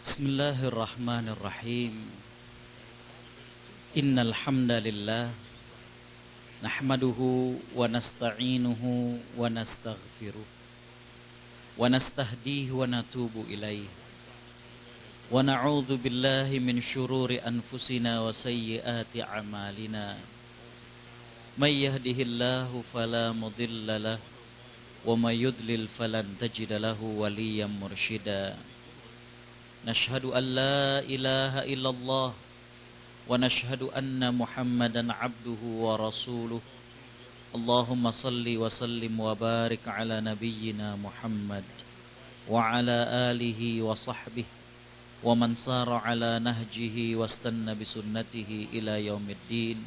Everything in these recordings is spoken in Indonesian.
Bismillahirrahmanirrahim. Innal hamdalillah nahmaduhu wa nasta'inuhu wa nastaghfiruh wa nastahdihi wa natubu ilaih wa na'udzu billahi min syururi anfusina wa sayyiati a'malina. May yahdihillahu fala mudhillalah wa may yudlil falan tajida lahu waliyyan mursyida. Nashhadu an la ilaha illallah wa nashhadu anna Muhammadan abduhu wa rasuluh. Allahumma salli wa sallim wa barik ala nabiyyina Muhammad wa ala alihi wa sahbihi wa man sara ala nahjihi wa istanna bi sunnatihi ila yaumiddin.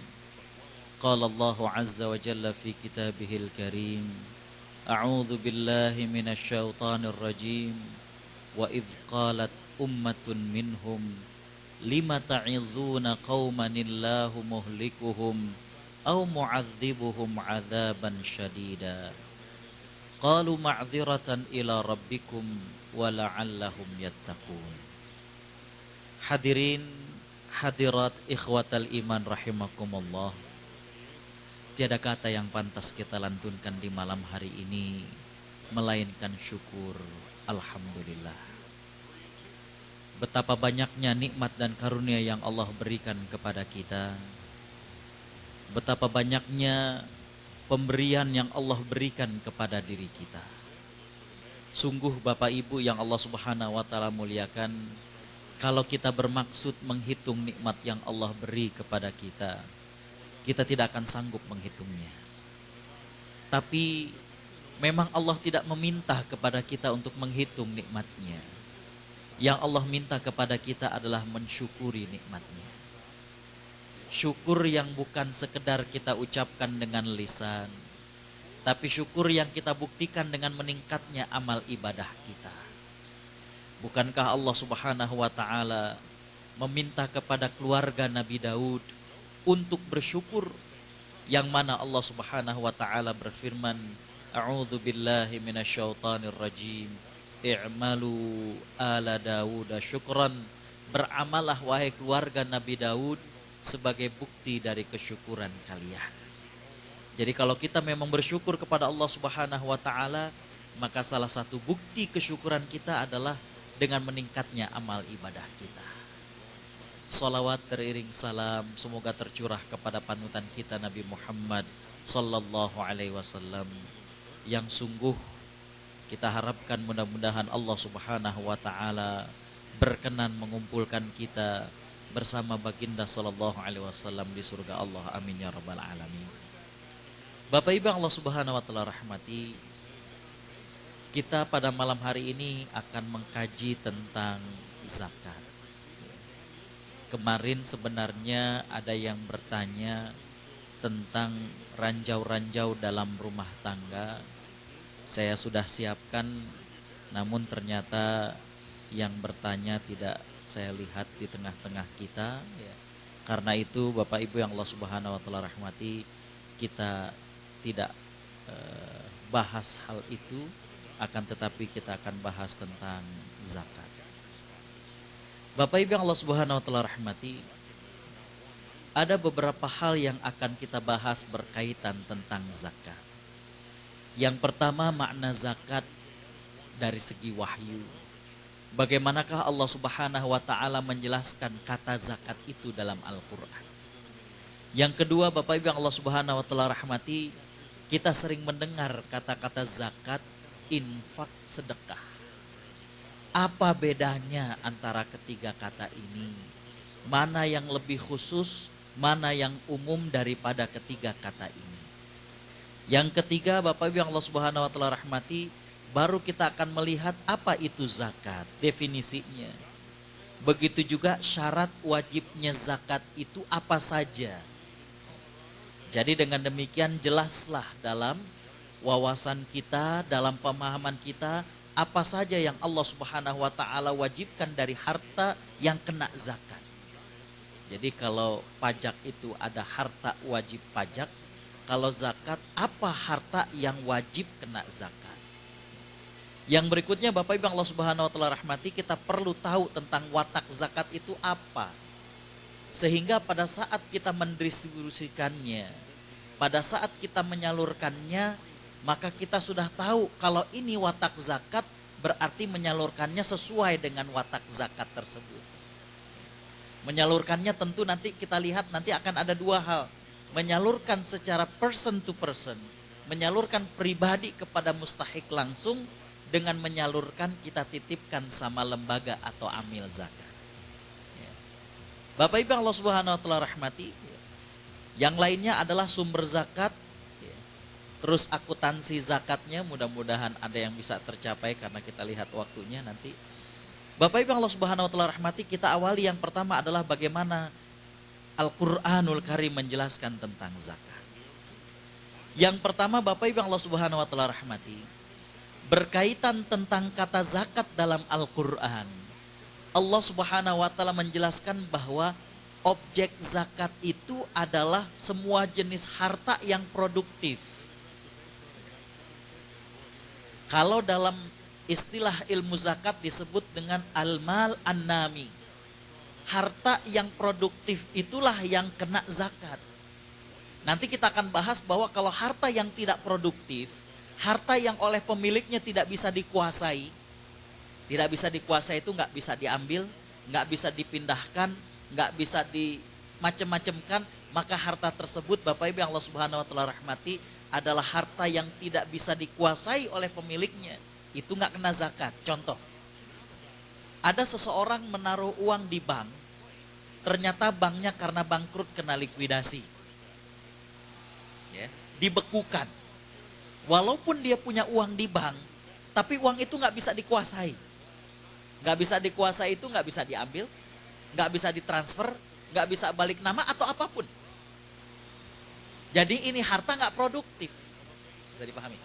Qala Allahu azza wa jalla fi kitabihil karim, a'udzu billahi minasy syaithanir rajim. Wa idh qalat ummatun minhum lima ta'izuna qaumanillahu muhlikuhum aw mu'adzibuhum 'adzaban syadida qalu ma'dziratan ila rabbikum wa la'allahum yattaqun. Hadirin hadirat ikhwatal iman rahimakumullah, tiada kata yang pantas kita lantunkan di malam hari ini melainkan syukur alhamdulillah. Betapa banyaknya nikmat dan karunia yang Allah berikan kepada kita. Betapa banyaknya pemberian yang Allah berikan kepada diri kita. Sungguh Bapak Ibu yang Allah Subhanahu wa taala muliakan, kalau kita bermaksud menghitung nikmat yang Allah beri kepada kita, kita tidak akan sanggup menghitungnya. Tapi memang Allah tidak meminta kepada kita untuk menghitung nikmatnya. Yang Allah minta kepada kita adalah mensyukuri nikmatnya. Syukur yang bukan sekedar kita ucapkan dengan lisan, tapi syukur yang kita buktikan dengan meningkatnya amal ibadah kita. Bukankah Allah Subhanahu wa taala meminta kepada keluarga Nabi Daud untuk bersyukur, yang mana Allah Subhanahu wa taala berfirman, a'udzu billahi minasyaitonir rajim, i'malu ala Dawud syukran, beramalah wahai keluarga Nabi Daud sebagai bukti dari kesyukuran kalian. Jadi kalau kita memang bersyukur kepada Allah Subhanahu wa taala, maka salah satu bukti kesyukuran kita adalah dengan meningkatnya amal ibadah kita. Salawat teriring salam semoga tercurah kepada panutan kita Nabi Muhammad sallallahu alaihi wasallam, yang sungguh kita harapkan mudah-mudahan Allah Subhanahu wa taala berkenan mengumpulkan kita bersama baginda sallallahu alaihi wasallam di surga Allah. Amin ya rabbal alamin. Bapak Ibu Allah Subhanahu wa taala rahmati, kita pada malam hari ini akan mengkaji tentang zakat. Kemarin sebenarnya ada yang bertanya tentang ranjau-ranjau dalam rumah tangga. Saya sudah siapkan, namun ternyata yang bertanya tidak saya lihat di tengah-tengah kita. Karena itu Bapak Ibu yang Allah Subhanahu wa taala rahmati, kita tidak bahas hal itu, akan tetapi kita akan bahas tentang zakat. Bapak Ibu yang Allah Subhanahu wa taala rahmati, ada beberapa hal yang akan kita bahas berkaitan tentang zakat. Yang pertama, makna zakat dari segi wahyu. Bagaimanakah Allah Subhanahu wa taala menjelaskan kata zakat itu dalam Al-Qur'an. Yang kedua, Bapak Ibu yang Allah Subhanahu wa taala rahmati, kita sering mendengar kata-kata zakat, infak, sedekah. Apa bedanya antara ketiga kata ini? Mana yang lebih khusus, mana yang umum daripada ketiga kata ini? Yang ketiga, Bapak Ibu yang Allah Subhanahu wa taala rahmati, baru kita akan melihat apa itu zakat, definisinya. Begitu juga syarat wajibnya zakat itu apa saja. Jadi dengan demikian jelaslah dalam wawasan kita, dalam pemahaman kita, apa saja yang Allah Subhanahu wa taala wajibkan dari harta yang kena zakat. Jadi kalau pajak itu ada harta wajib pajak, kalau zakat apa harta yang wajib kena zakat. Yang berikutnya Bapak Ibu Allah Subhanahu wa taala rahmati, kita perlu tahu tentang watak zakat itu apa. Sehingga pada saat kita mendistribusikannya, pada saat kita menyalurkannya, maka kita sudah tahu kalau ini watak zakat, berarti menyalurkannya sesuai dengan watak zakat tersebut. Menyalurkannya tentu nanti kita lihat nanti akan ada dua hal. Menyalurkan secara person to person, menyalurkan pribadi kepada mustahik langsung, dengan menyalurkan kita titipkan sama lembaga atau amil zakat. Bapak Ibu Allah Subhanahu wa taala rahmati, yang lainnya adalah sumber zakat, terus akuntansi zakatnya, mudah-mudahan ada yang bisa tercapai karena kita lihat waktunya nanti. Bapak Ibu Allah Subhanahu wa taala rahmati, kita awali yang pertama adalah bagaimana Al-Qur'anul Karim menjelaskan tentang zakat. Yang pertama Bapak Ibu Allah Subhanahu wa taala rahmati, berkaitan tentang kata zakat dalam Al-Quran, Allah Subhanahu wa taala menjelaskan bahwa objek zakat itu adalah semua jenis harta yang produktif. Kalau dalam istilah ilmu zakat disebut dengan al-mal an-nami. Harta yang produktif itulah yang kena zakat. Nanti kita akan bahas bahwa kalau harta yang tidak produktif, harta yang oleh pemiliknya tidak bisa dikuasai. Tidak bisa dikuasai itu nggak bisa diambil, nggak bisa dipindahkan, nggak bisa dimacem-macemkan. Maka harta tersebut Bapak Ibu Allah Subhanahu wa taala rahmati adalah harta yang tidak bisa dikuasai oleh pemiliknya. Itu nggak kena zakat. Contoh, ada seseorang menaruh uang di bank, ternyata banknya karena bangkrut kena likuidasi, dibekukan. Walaupun dia punya uang di bank, tapi uang itu nggak bisa dikuasai. Nggak bisa dikuasai itu nggak bisa diambil, nggak bisa ditransfer, nggak bisa balik nama atau apapun. Jadi ini harta nggak produktif, bisa dipahami.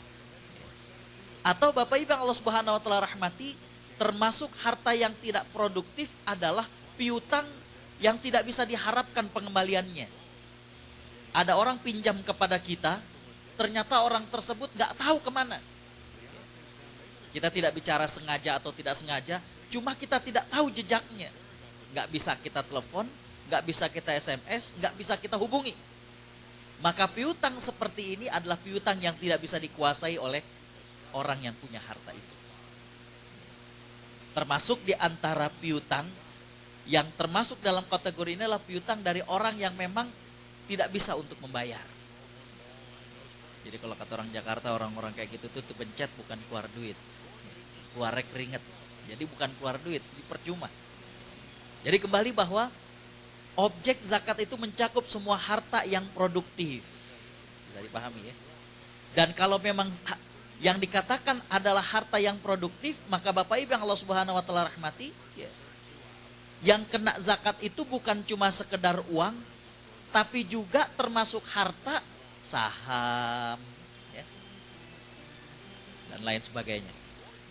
Atau Bapak Ibu Allah Subhanahu wa taala rahmati, termasuk harta yang tidak produktif adalah piutang yang tidak bisa diharapkan pengembaliannya. Ada orang pinjam kepada kita, ternyata orang tersebut nggak tahu kemana. Kita tidak bicara sengaja atau tidak sengaja, cuma kita tidak tahu jejaknya. Nggak bisa kita telepon, nggak bisa kita SMS, nggak bisa kita hubungi. Maka piutang seperti ini adalah piutang yang tidak bisa dikuasai oleh orang yang punya harta itu. Termasuk di antara piutang yang termasuk dalam kategori ini adalah piutang dari orang yang memang tidak bisa untuk membayar. Jadi kalau kata orang Jakarta, orang-orang kayak gitu tuh pencet bukan keluar duit, keluar keringet. Jadi bukan keluar duit, percuma. Jadi kembali bahwa objek zakat itu mencakup semua harta yang produktif. Bisa dipahami ya. Dan kalau memang yang dikatakan adalah harta yang produktif, maka Bapak Ibu yang Allah Subhanahu wa taala rahmati, yang kena zakat itu bukan cuma sekedar uang, tapi juga termasuk harta saham, dan lain sebagainya.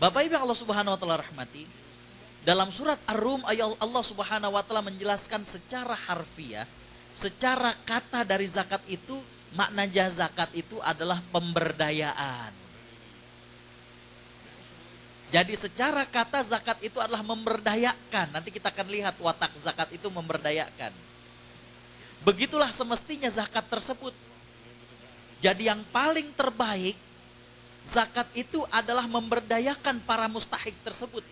Bapak Ibu Allah Subhanahu wa taala rahmati, dalam surat Ar-Rum ayat Allah Subhanahu wa taala menjelaskan secara harfiah, secara kata dari zakat itu, makna zakat itu adalah pemberdayaan. Jadi secara kata zakat itu adalah memberdayakan. Nanti kita akan lihat watak zakat itu memberdayakan. Begitulah semestinya zakat tersebut. Jadi yang paling terbaik, zakat itu adalah memberdayakan para mustahik tersebut.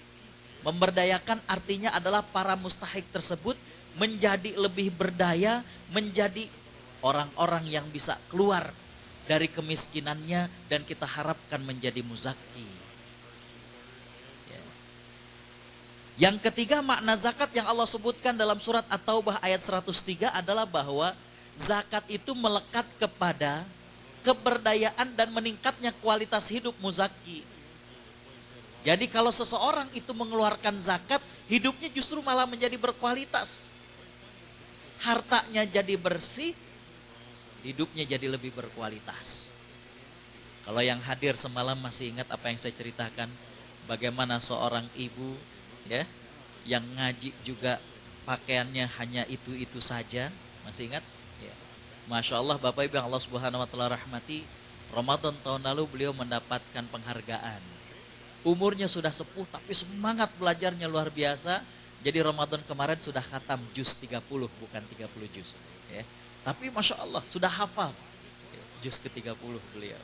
Memberdayakan artinya adalah para mustahik tersebut menjadi lebih berdaya, menjadi orang-orang yang bisa keluar dari kemiskinannya dan kita harapkan menjadi muzaki. Yang ketiga makna zakat yang Allah sebutkan dalam surat At-Taubah ayat 103 adalah bahwa zakat itu melekat kepada keberdayaan dan meningkatnya kualitas hidup muzaki. Jadi kalau seseorang itu mengeluarkan zakat, hidupnya justru malah menjadi berkualitas. Hartanya jadi bersih, hidupnya jadi lebih berkualitas. Kalau yang hadir semalam masih ingat apa yang saya ceritakan, bagaimana seorang ibu yang ngaji juga pakaiannya hanya itu-itu saja, masih ingat? Masya Allah Bapak Ibu yang Allah Subhanahu wa taala rahmati, Ramadan tahun lalu beliau mendapatkan penghargaan. Umurnya sudah sepuh tapi semangat belajarnya luar biasa. Jadi Ramadan kemarin sudah khatam juz 30, bukan 30 juz. Ya. Tapi Masya Allah sudah hafal juz ke-30 beliau.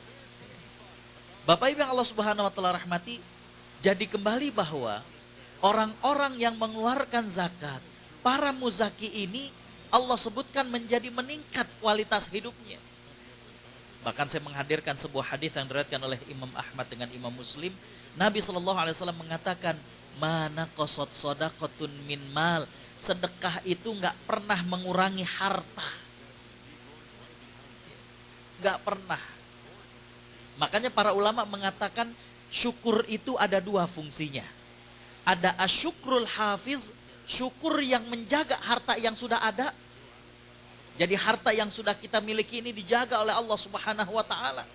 Bapak Ibu yang Allah Subhanahu wa taala rahmati, jadi kembali bahwa orang-orang yang mengeluarkan zakat, para muzaki ini Allah sebutkan menjadi meningkat kualitas hidupnya. Bahkan saya menghadirkan sebuah hadis yang diriwayatkan oleh Imam Ahmad dengan Imam Muslim. Nabi SAW mengatakan, mana qasat shadaqatun min mal. Sedekah itu nggak pernah mengurangi harta. Nggak pernah. Makanya para ulama mengatakan syukur itu ada dua fungsinya. Ada asyukrul hafiz, syukur yang menjaga harta yang sudah ada. Jadi harta yang sudah kita miliki ini dijaga oleh Allah Subhanahu wa taala.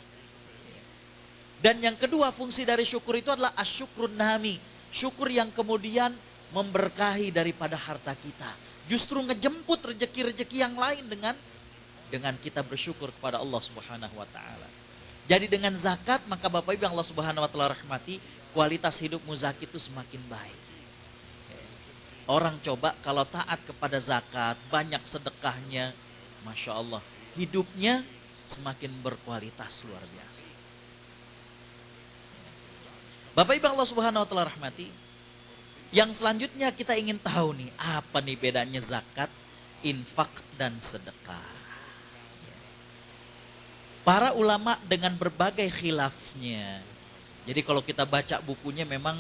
Dan yang kedua fungsi dari syukur itu adalah asyukrun nami, syukur yang kemudian memberkahi daripada harta kita. Justru ngejemput rezeki-rezeki yang lain dengan kita bersyukur kepada Allah Subhanahu wa taala. Jadi dengan zakat maka Bapak Ibu yang Allah Subhanahu wa taala rahmati, kualitas hidup muzaki itu semakin baik. Orang coba kalau taat kepada zakat, banyak sedekahnya, Masya Allah, hidupnya semakin berkualitas luar biasa. Bapak Ibu Allah Subhanahu wa taala rahmati, yang selanjutnya kita ingin tahu nih, apa nih bedanya zakat, infak dan sedekah. Para ulama dengan berbagai khilafnya. Jadi kalau kita baca bukunya memang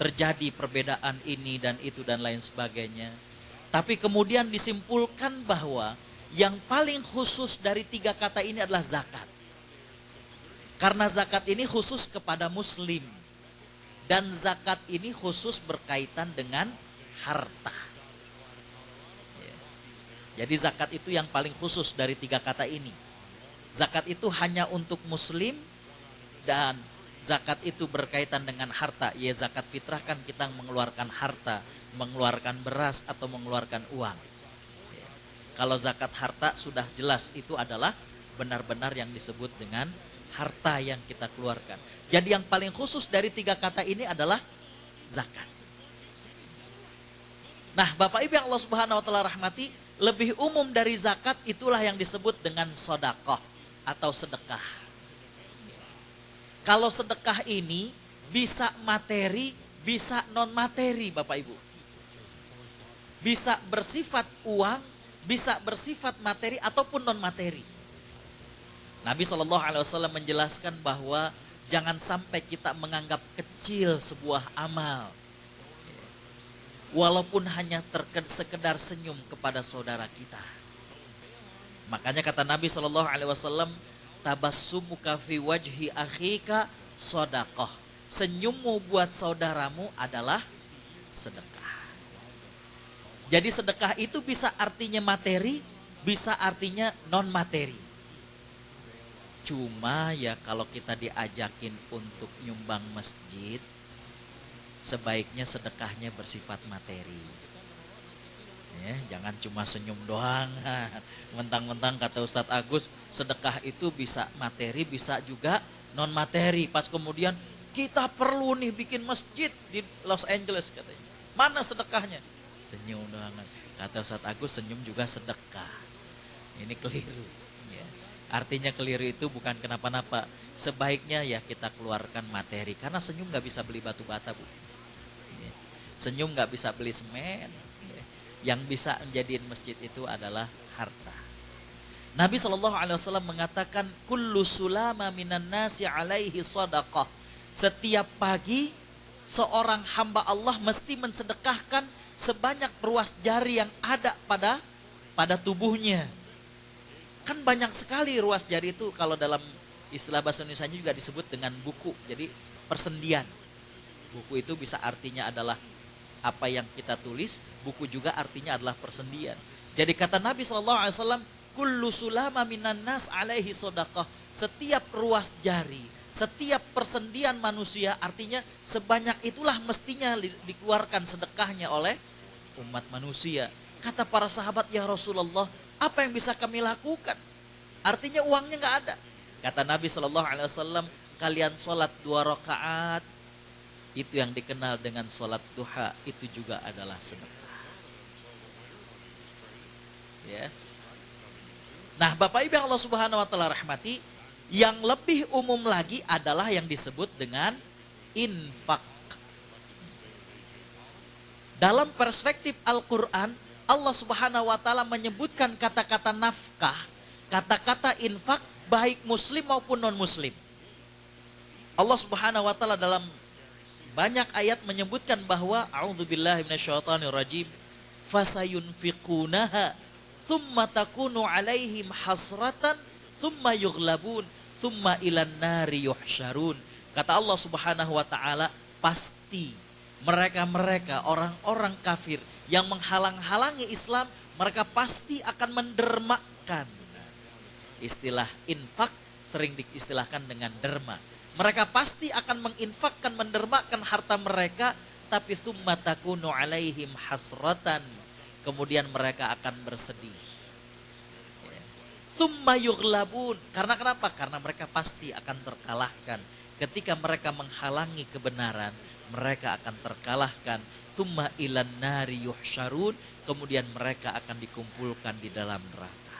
terjadi perbedaan ini dan itu dan lain sebagainya. Tapi kemudian disimpulkan bahwa yang paling khusus dari tiga kata ini adalah zakat. Karena zakat ini khusus kepada muslim. Dan zakat ini khusus berkaitan dengan harta. Jadi zakat itu yang paling khusus dari tiga kata ini. Zakat itu hanya untuk muslim dan zakat itu berkaitan dengan harta. Ya zakat fitrah kan kita mengeluarkan harta, mengeluarkan beras atau mengeluarkan uang. Ya. Kalau zakat harta sudah jelas itu adalah benar-benar yang disebut dengan harta yang kita keluarkan. Jadi yang paling khusus dari tiga kata ini adalah zakat. Nah Bapak Ibu yang Allah Subhanahu wa taala rahmati, lebih umum dari zakat itulah yang disebut dengan sedekah atau sedekah. Kalau sedekah ini bisa materi, bisa non materi Bapak Ibu. Bisa bersifat uang, bisa bersifat materi ataupun non materi. Nabi SAW menjelaskan bahwa jangan sampai kita menganggap kecil sebuah amal. Walaupun hanya sekedar senyum kepada saudara kita. Makanya kata Nabi SAW, tabassumuka fi wajhi akhika shadaqah. Senyummu buat saudaramu adalah sedekah. Jadi sedekah itu bisa artinya materi, bisa artinya non materi. Cuma ya kalau kita diajakin untuk nyumbang masjid, sebaiknya sedekahnya bersifat materi. Ya, jangan cuma senyum doang. Mentang-mentang kata Ustadz Agus, sedekah itu bisa materi, bisa juga non materi. Pas kemudian kita perlu nih bikin masjid di Los Angeles katanya. Mana sedekahnya? Senyum doang. Kata Ustadz Agus, senyum juga sedekah. Ini keliru. Ya. Artinya keliru itu bukan kenapa-napa. Sebaiknya ya kita keluarkan materi. Karena senyum gak bisa beli batu bata, Bu. Ya. Senyum gak bisa beli semen. Yang bisa menjadiin masjid itu adalah harta. Nabi SAW mengatakan, kullu sulama minan nasi alaihi sadaqah. Setiap pagi seorang hamba Allah mesti mensedekahkan sebanyak ruas jari yang ada pada tubuhnya. Kan banyak sekali ruas jari itu, kalau dalam istilah bahasa Indonesia juga disebut dengan buku. Jadi persendian. Buku itu bisa artinya adalah apa yang kita tulis, buku juga artinya adalah persendian. Jadi kata Nabi SAW, kullu sulama minan nas alaihi shadaqah. Setiap ruas jari, setiap persendian manusia, artinya sebanyak itulah mestinya dikeluarkan sedekahnya oleh umat manusia. Kata para sahabat, ya Rasulullah, apa yang bisa kami lakukan? Artinya uangnya gak ada. Kata Nabi SAW, kalian sholat 2 rakaat, Itu yang dikenal dengan sholat duha, itu juga adalah sedekah. Ya. Nah, Bapak Ibu yang Allah Subhanahu wa taala rahmati, yang lebih umum lagi adalah yang disebut dengan infak. Dalam perspektif Al-Qur'an, Allah Subhanahu wa taala menyebutkan kata-kata nafkah, kata-kata infak baik muslim maupun non muslim. Allah Subhanahu wa taala dalam banyak ayat menyebutkan bahwa a'udzubillahi minasyaitonirrajim fasayunfiqunaha thumma takunu alaihim hasratan thumma yughlabun thumma ilan nari yuhsyarun. Kata Allah Subhanahu wa taala, pasti mereka-mereka orang-orang kafir yang menghalang-halangi Islam, mereka pasti akan mendermakan. Istilah infak sering diistilahkan dengan derma. Mereka pasti akan menginfakkan, mendermakan harta mereka, tapi tsumma takunu alaihim hasratan. Kemudian mereka akan bersedih. Tsumma yughlabun. Karena kenapa? Karena mereka pasti akan terkalahkan. Ketika mereka menghalangi kebenaran, mereka akan terkalahkan. Tsumma ilan nari yuhsyarun. Kemudian mereka akan dikumpulkan di dalam neraka.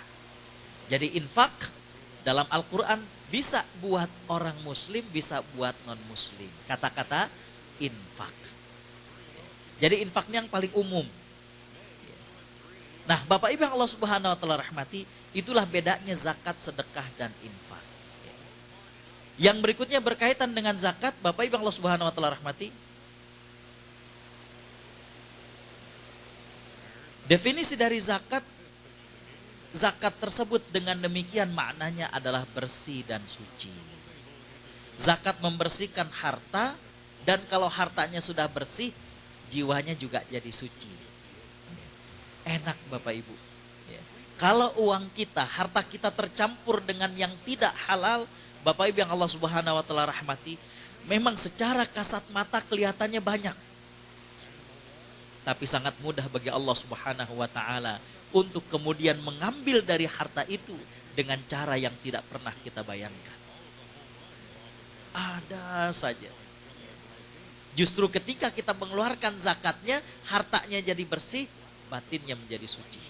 Jadi infak dalam Al-Quran bisa buat orang muslim, bisa buat non muslim. Kata-kata infak. Jadi infaknya yang paling umum. Nah, Bapak Ibu yang Allah Subhanahu wa taala rahmati, itulah bedanya zakat, sedekah dan infak. Yang berikutnya berkaitan dengan zakat, Bapak Ibu yang Allah Subhanahu wa taala rahmati. Definisi dari zakat, zakat tersebut dengan demikian maknanya adalah bersih dan suci. Zakat membersihkan harta, dan kalau hartanya sudah bersih, jiwanya juga jadi suci. Enak Bapak Ibu. Kalau uang kita, harta kita tercampur dengan yang tidak halal, Bapak Ibu yang Allah Subhanahu wa taala rahmati, memang secara kasat mata kelihatannya banyak. Tapi sangat mudah bagi Allah Subhanahu wa taala untuk kemudian mengambil dari harta itu dengan cara yang tidak pernah kita bayangkan. Ada saja. Justru ketika kita mengeluarkan zakatnya, hartanya jadi bersih, batinnya menjadi suci.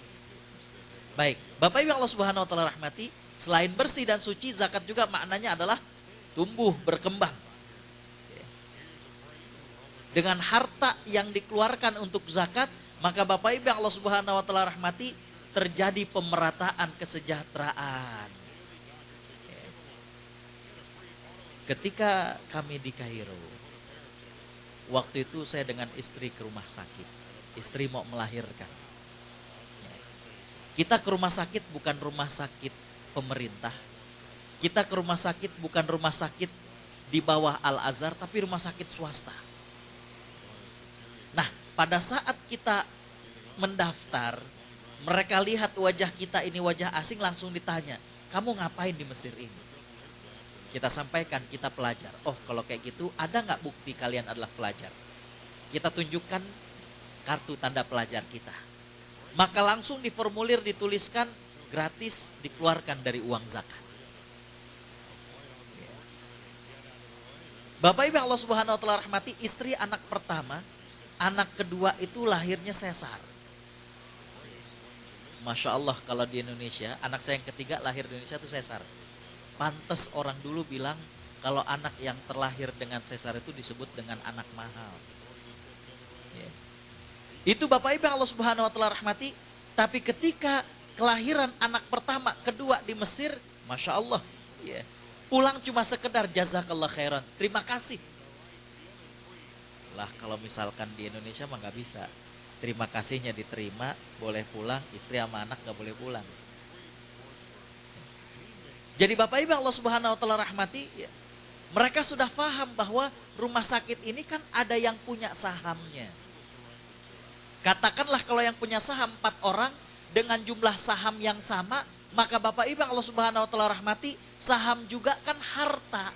Baik, Bapak Ibu Allah Subhanahu wa taala rahmati, selain bersih dan suci, zakat juga maknanya adalah tumbuh, berkembang. Dengan harta yang dikeluarkan untuk zakat, maka Bapak Ibu yang Allah Subhanahu wa taala rahmati, terjadi pemerataan kesejahteraan. Ketika kami di Kairo, waktu itu saya dengan istri ke rumah sakit. Istri mau melahirkan. Kita ke rumah sakit bukan rumah sakit pemerintah. Kita ke rumah sakit bukan rumah sakit di bawah Al-Azhar, tapi rumah sakit swasta. Nah, pada saat kita mendaftar, mereka lihat wajah kita ini wajah asing, langsung ditanya, kamu ngapain di Mesir ini? Kita sampaikan, kita pelajar. Oh, kalau kayak gitu, ada nggak bukti kalian adalah pelajar? Kita tunjukkan kartu tanda pelajar kita. Maka langsung di formulir dituliskan, gratis dikeluarkan dari uang zakat. Bapak Ibu Allah Subhanahu wa taala rahmati, istri anak pertama, anak kedua itu lahirnya sesar. Masya Allah, kalau di Indonesia, anak saya yang ketiga lahir di Indonesia itu sesar. Pantes orang dulu bilang kalau anak yang terlahir dengan sesar itu disebut dengan anak mahal. Ya. Itu Bapak Ibu Allah Subhanahu wa taala rahmati, tapi ketika kelahiran anak pertama, kedua di Mesir, Masya Allah, ya, pulang cuma sekedar jazakallah khairan, terima kasih. Lah kalau misalkan di Indonesia mah nggak bisa. Terima kasihnya diterima, boleh pulang, istri sama anak nggak boleh pulang. Jadi Bapak Ibu Allah Subhanahu wa taala rahmati, ya, mereka sudah paham bahwa rumah sakit ini kan ada yang punya sahamnya. Katakanlah kalau yang punya saham 4 orang dengan jumlah saham yang sama, maka Bapak Ibu Allah Subhanahu wa taala rahmati, saham juga kan harta.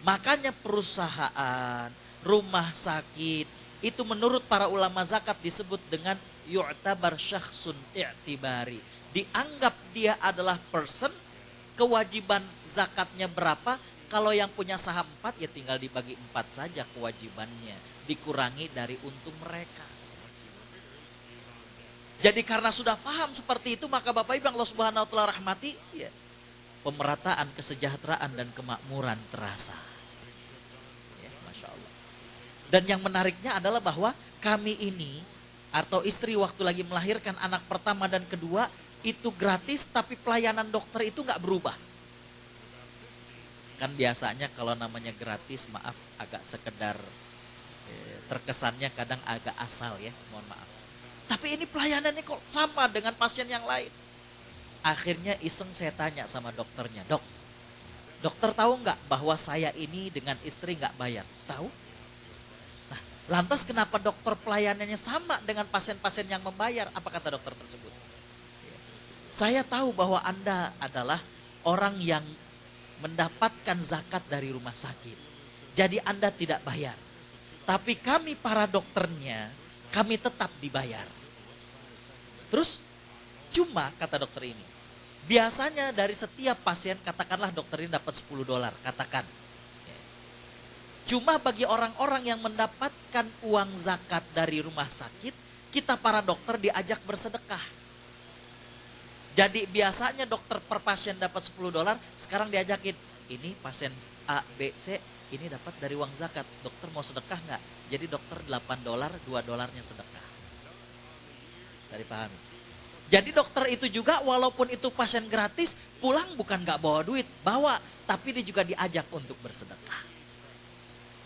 Makanya perusahaan, rumah sakit, itu menurut para ulama zakat disebut dengan yu'tabar syakhsun i'tibari. Dianggap dia adalah person, kewajiban zakatnya berapa, Kalau yang punya saham 4 ya tinggal dibagi 4 saja kewajibannya, dikurangi dari untung mereka. Jadi karena sudah paham seperti itu, maka Bapak Ibu yang Allah Subhanahu wa taala rahmati, ya, pemerataan, kesejahteraan dan kemakmuran terasa. Ya, Masya Allah. Dan yang menariknya adalah bahwa kami ini atau istri waktu lagi melahirkan anak pertama dan kedua itu gratis, tapi pelayanan dokter itu nggak berubah. Kan biasanya kalau namanya gratis, maaf agak sekedar terkesannya kadang agak asal ya, mohon maaf. Tapi ini pelayanannya kok sama dengan pasien yang lain. Akhirnya iseng saya tanya sama dokternya, dok, dokter tahu nggak bahwa saya ini dengan istri nggak bayar? Tahu? Nah, lantas kenapa dokter pelayanannya sama dengan pasien-pasien yang membayar? Apa kata dokter tersebut? Saya tahu bahwa Anda adalah orang yang mendapatkan zakat dari rumah sakit. Jadi Anda tidak bayar. Tapi kami para dokternya, kami tetap dibayar. Terus, cuma kata dokter ini, biasanya dari setiap pasien, katakanlah dokter ini dapat $10, katakan. Cuma bagi orang-orang yang mendapatkan uang zakat dari rumah sakit, kita para dokter diajak bersedekah. Jadi biasanya dokter per pasien dapat $10, sekarang diajakin, ini pasien A, B, C, ini dapat dari uang zakat. Dokter mau sedekah nggak? Jadi dokter $8, $2 sedekah. Bisa dipahami? Jadi dokter itu juga walaupun itu pasien gratis, pulang bukan nggak bawa duit, bawa. Tapi dia juga diajak untuk bersedekah.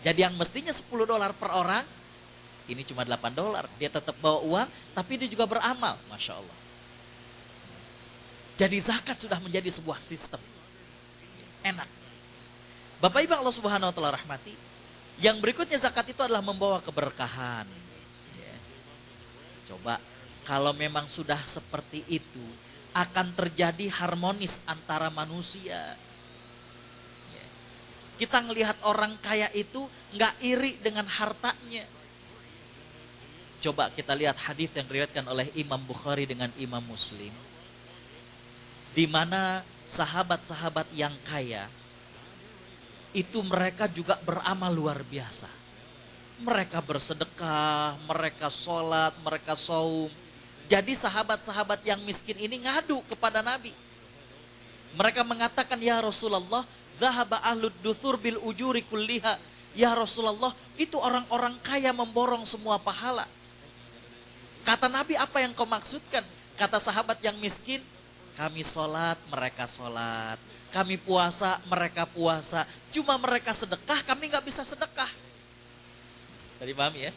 Jadi yang mestinya $10 per orang, ini cuma $8. Dia tetap bawa uang, tapi dia juga beramal. Masya Allah. Jadi zakat sudah menjadi sebuah sistem. Enak. Bapak Ibu Allah Subhanahu wa taala rahmati, yang berikutnya zakat itu adalah membawa keberkahan. Ya. Coba kalau memang sudah seperti itu, akan terjadi harmonis antara manusia. Ya. Kita ngelihat orang kaya itu nggak iri dengan hartanya. Coba kita lihat hadis yang diriwayatkan oleh Imam Bukhari dengan Imam Muslim, di mana sahabat-sahabat yang kaya itu mereka juga beramal luar biasa. Mereka bersedekah, mereka sholat, mereka saum. Jadi sahabat-sahabat yang miskin ini ngadu kepada Nabi. Mereka mengatakan, ya Rasulullah, zahaba ahlud duthur bil ujuri kulliha. Ya Rasulullah, itu orang-orang kaya memborong semua pahala. Kata Nabi, apa yang kau maksudkan? Kata sahabat yang miskin, kami sholat, mereka sholat. Kami puasa, mereka puasa. Cuma mereka sedekah, kami gak bisa sedekah. Bisa dipahami ya?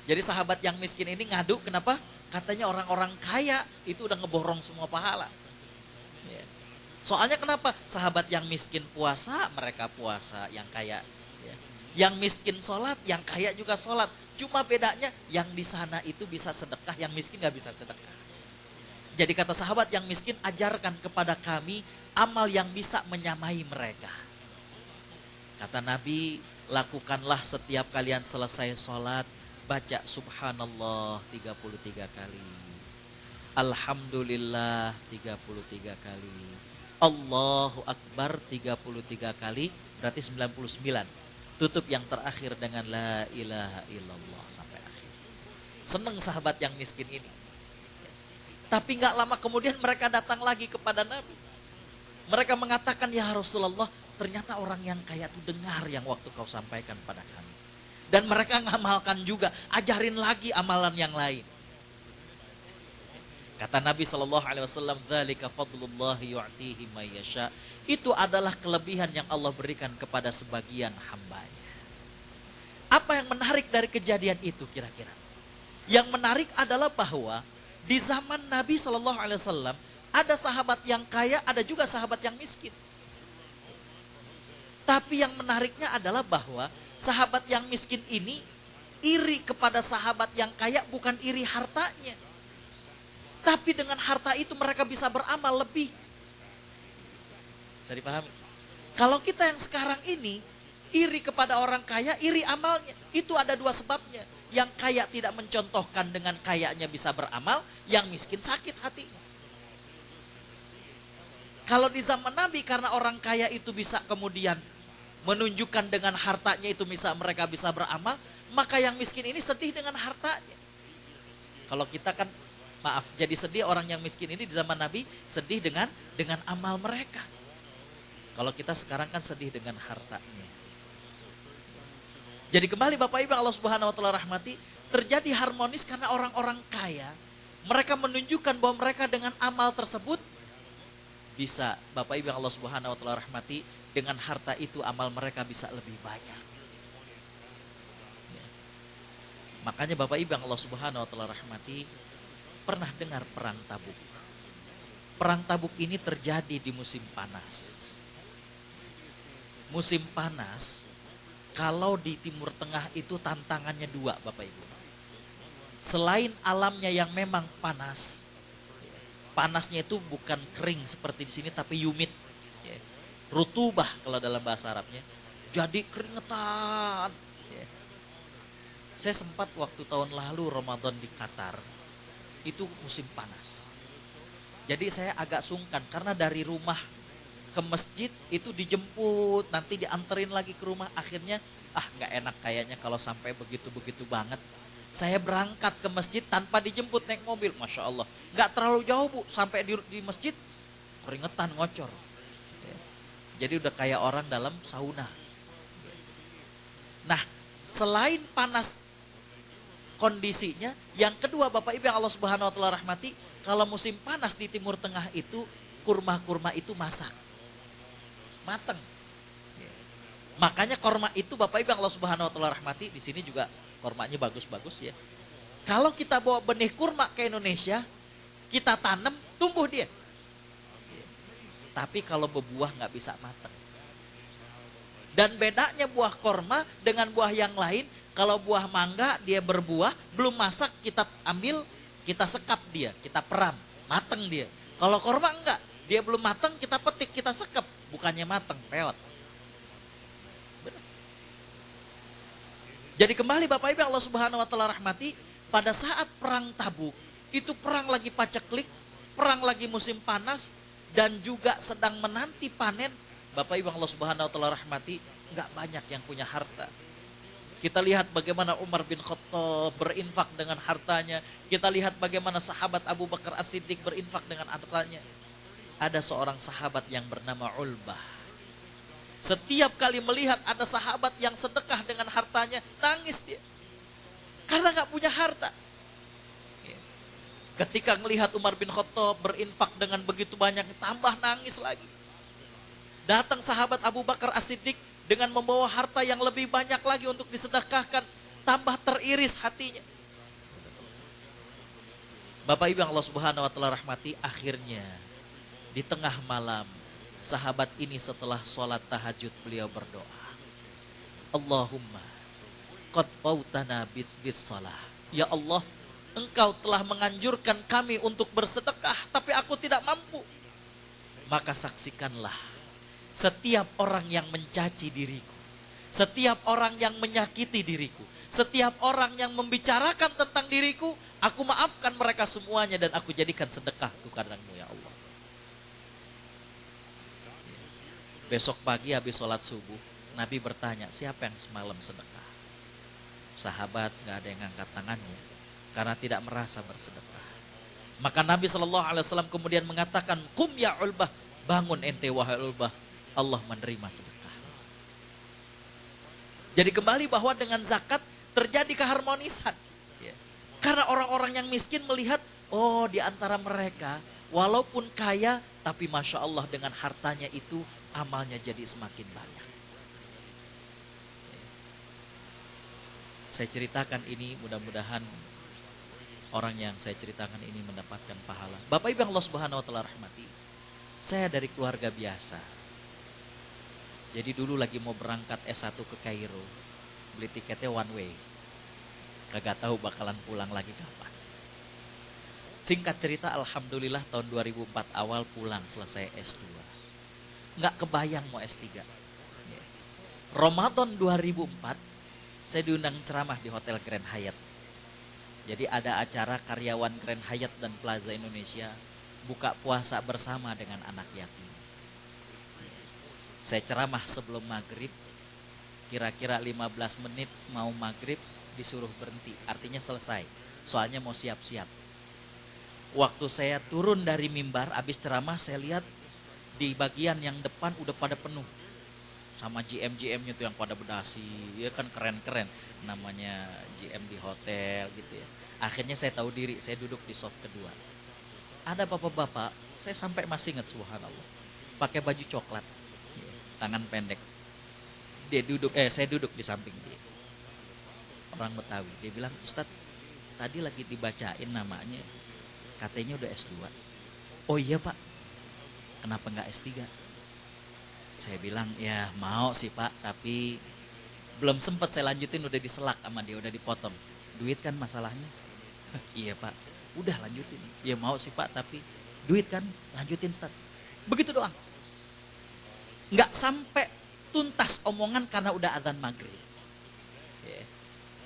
Jadi sahabat yang miskin ini ngadu, kenapa? Katanya orang-orang kaya itu udah ngeborong semua pahala. Ya. Soalnya kenapa? Sahabat yang miskin puasa, mereka puasa, yang kaya. Ya. Yang miskin sholat, yang kaya juga sholat. Cuma bedanya yang di sana itu bisa sedekah, yang miskin gak bisa sedekah. Jadi kata sahabat yang miskin, ajarkan kepada kami amal yang bisa menyamai mereka. Kata Nabi, lakukanlah setiap kalian selesai sholat, baca subhanallah 33 kali. Alhamdulillah 33 kali. Allahu Akbar 33 kali, berarti 99. Tutup yang terakhir dengan la ilaha illallah sampai akhir. Seneng sahabat yang miskin ini. Tapi gak lama kemudian mereka datang lagi kepada Nabi. Mereka mengatakan, ya Rasulullah, ternyata orang yang kaya itu dengar yang waktu kau sampaikan pada kami. Dan mereka ngamalkan juga, ajarin lagi amalan yang lain. Kata Nabi SAW, "Dzalika fadlullahi yu'tihi may yasha." Itu adalah kelebihan yang Allah berikan kepada sebagian hambanya. Apa yang menarik dari kejadian itu kira-kira? Yang menarik adalah bahwa di zaman Nabi SAW ada sahabat yang kaya, ada juga sahabat yang miskin. Tapi yang menariknya adalah bahwa sahabat yang miskin ini iri kepada sahabat yang kaya, bukan iri hartanya. Tapi dengan harta itu mereka bisa beramal lebih. Bisa dipahami? Kalau kita yang sekarang ini iri kepada orang kaya, iri amalnya. Itu ada dua sebabnya. Yang kaya tidak mencontohkan dengan kayanya bisa beramal, yang miskin sakit hatinya. Kalau di zaman Nabi karena orang kaya itu bisa kemudian menunjukkan dengan hartanya itu mereka bisa beramal, maka yang miskin ini sedih dengan hartanya. Kalau kita kan maaf, jadi sedih orang yang miskin ini di zaman Nabi sedih dengan amal mereka. Kalau kita sekarang kan sedih dengan hartanya. Jadi kembali Bapak Ibu Allah Subhanahu wa taala rahmati, terjadi harmonis karena orang-orang kaya mereka menunjukkan bahwa mereka dengan amal tersebut bisa, Bapak Ibu Allah Subhanahu wa taala rahmati, dengan harta itu amal mereka bisa lebih banyak. Makanya Bapak Ibu Allah Subhanahu wa taala rahmati, pernah dengar perang Tabuk? Perang Tabuk ini terjadi di musim panas. Musim panas, kalau di Timur Tengah itu tantangannya dua Bapak Ibu. Selain alamnya yang memang panas, panasnya itu bukan kering seperti di sini tapi humid, rutubah kalau dalam bahasa Arabnya, jadi keringetan. Saya sempat waktu tahun lalu Ramadan di Qatar, itu musim panas. Jadi saya agak sungkan karena dari rumah ke masjid itu dijemput, nanti dianterin lagi ke rumah. Akhirnya nggak enak kayaknya kalau sampai begitu-begitu banget. Saya berangkat ke masjid tanpa dijemput naik mobil, Masya Allah. Nggak terlalu jauh Bu, sampai di masjid keringetan ngocor. Jadi udah kayak orang dalam sauna. Nah, selain panas kondisinya, yang kedua Bapak Ibu yang Allah Subhanahu wa taala rahmati, kalau musim panas di Timur Tengah itu kurma-kurma itu masak. Mateng. Makanya kurma itu Bapak Ibu yang Allah Subhanahu wa taala rahmati, di sini juga kurmanya bagus-bagus ya. Kalau kita bawa benih kurma ke Indonesia, kita tanam, tumbuh dia. Tapi kalau berbuah nggak bisa matang. Dan bedanya buah korma dengan buah yang lain, kalau buah mangga dia berbuah, belum masak kita ambil, kita sekap dia, kita peram, mateng dia. Kalau korma enggak, dia belum mateng kita petik, kita sekap, bukannya mateng, peot. Jadi kembali Bapak Ibu Allah Subhanahu wa taala rahmati, pada saat perang Tabuk, itu perang lagi paceklik, perang lagi musim panas, dan juga sedang menanti panen. Bapak Ibu Allah Subhanahu wa taala rahmati, enggak banyak yang punya harta. Kita lihat bagaimana Umar bin Khattab berinfak dengan hartanya. Kita lihat bagaimana sahabat Abu Bakar As-Siddiq berinfak dengan hartanya. Ada seorang sahabat yang bernama Ulbah. Setiap kali melihat ada sahabat yang sedekah dengan hartanya, nangis dia. Karena gak punya harta. Ketika melihat Umar bin Khattab berinfak dengan begitu banyak, tambah nangis lagi. Datang sahabat Abu Bakar As-Siddiq dengan membawa harta yang lebih banyak lagi untuk disedekahkan, tambah teriris hatinya. Bapak Ibu yang Allah Subhanahu wa taala rahmati, akhirnya di tengah malam sahabat ini setelah sholat tahajud beliau berdoa, Allahumma qad pautana bis salah. Ya Allah, Engkau telah menganjurkan kami untuk bersedekah, tapi aku tidak mampu. Maka saksikanlah setiap orang yang mencaci diriku, setiap orang yang menyakiti diriku, setiap orang yang membicarakan tentang diriku, aku maafkan mereka semuanya dan aku jadikan sedekahku karenamu ya Allah. Besok pagi habis sholat subuh, Nabi bertanya, siapa yang semalam sedekah? Sahabat gak ada yang angkat tangannya karena tidak merasa bersedekah. Maka Nabi SAW kemudian mengatakan, kum ya Ulbah, bangun ente wahai Ulbah, Allah menerima sedekah. Jadi kembali bahwa dengan zakat terjadi keharmonisan. Karena orang-orang yang miskin melihat, oh di antara mereka walaupun kaya, tapi Masya Allah dengan hartanya itu amalnya jadi semakin banyak. Saya ceritakan ini, mudah-mudahan orang yang saya ceritakan ini mendapatkan pahala. Bapak Ibu Allah Subhanahu wa taala rahmati, saya dari keluarga biasa. Jadi dulu lagi mau berangkat S1 ke Kairo, beli tiketnya one way. Kagak tahu bakalan pulang lagi kapan. Singkat cerita, alhamdulillah tahun 2004 awal pulang selesai S2. Nggak kebayang mau S3. Ramadan 2004, saya diundang ceramah di Hotel Grand Hyatt. Jadi ada acara karyawan Grand Hyatt dan Plaza Indonesia buka puasa bersama dengan anak yatim. Saya ceramah sebelum maghrib, Kira-kira 15 menit mau maghrib disuruh berhenti, artinya selesai. Soalnya mau siap-siap. Waktu saya turun dari mimbar, habis ceramah saya lihat di bagian yang depan udah pada penuh. Sama GM-GM-nya tuh yang pada berdasi, ya kan keren-keren. Namanya GM di hotel gitu ya. Akhirnya saya tahu diri, saya duduk di soft kedua. Ada bapak-bapak, saya sampai masih ingat subhanallah. Pakai baju coklat, tangan pendek. Saya duduk di samping dia. Orang Betawi, dia bilang, Ustadz, tadi lagi dibacain namanya, katanya udah S2. Oh iya Pak, kenapa nggak S3? Saya bilang, ya mau sih Pak, tapi belum sempat saya lanjutin, udah diselak sama dia, udah dipotong. Duit kan masalahnya. Iya Pak, udah lanjutin. Ya mau sih Pak, tapi duit kan, lanjutin Ustaz. Begitu doang. Nggak sampai tuntas omongan karena udah adzan maghrib. Ya.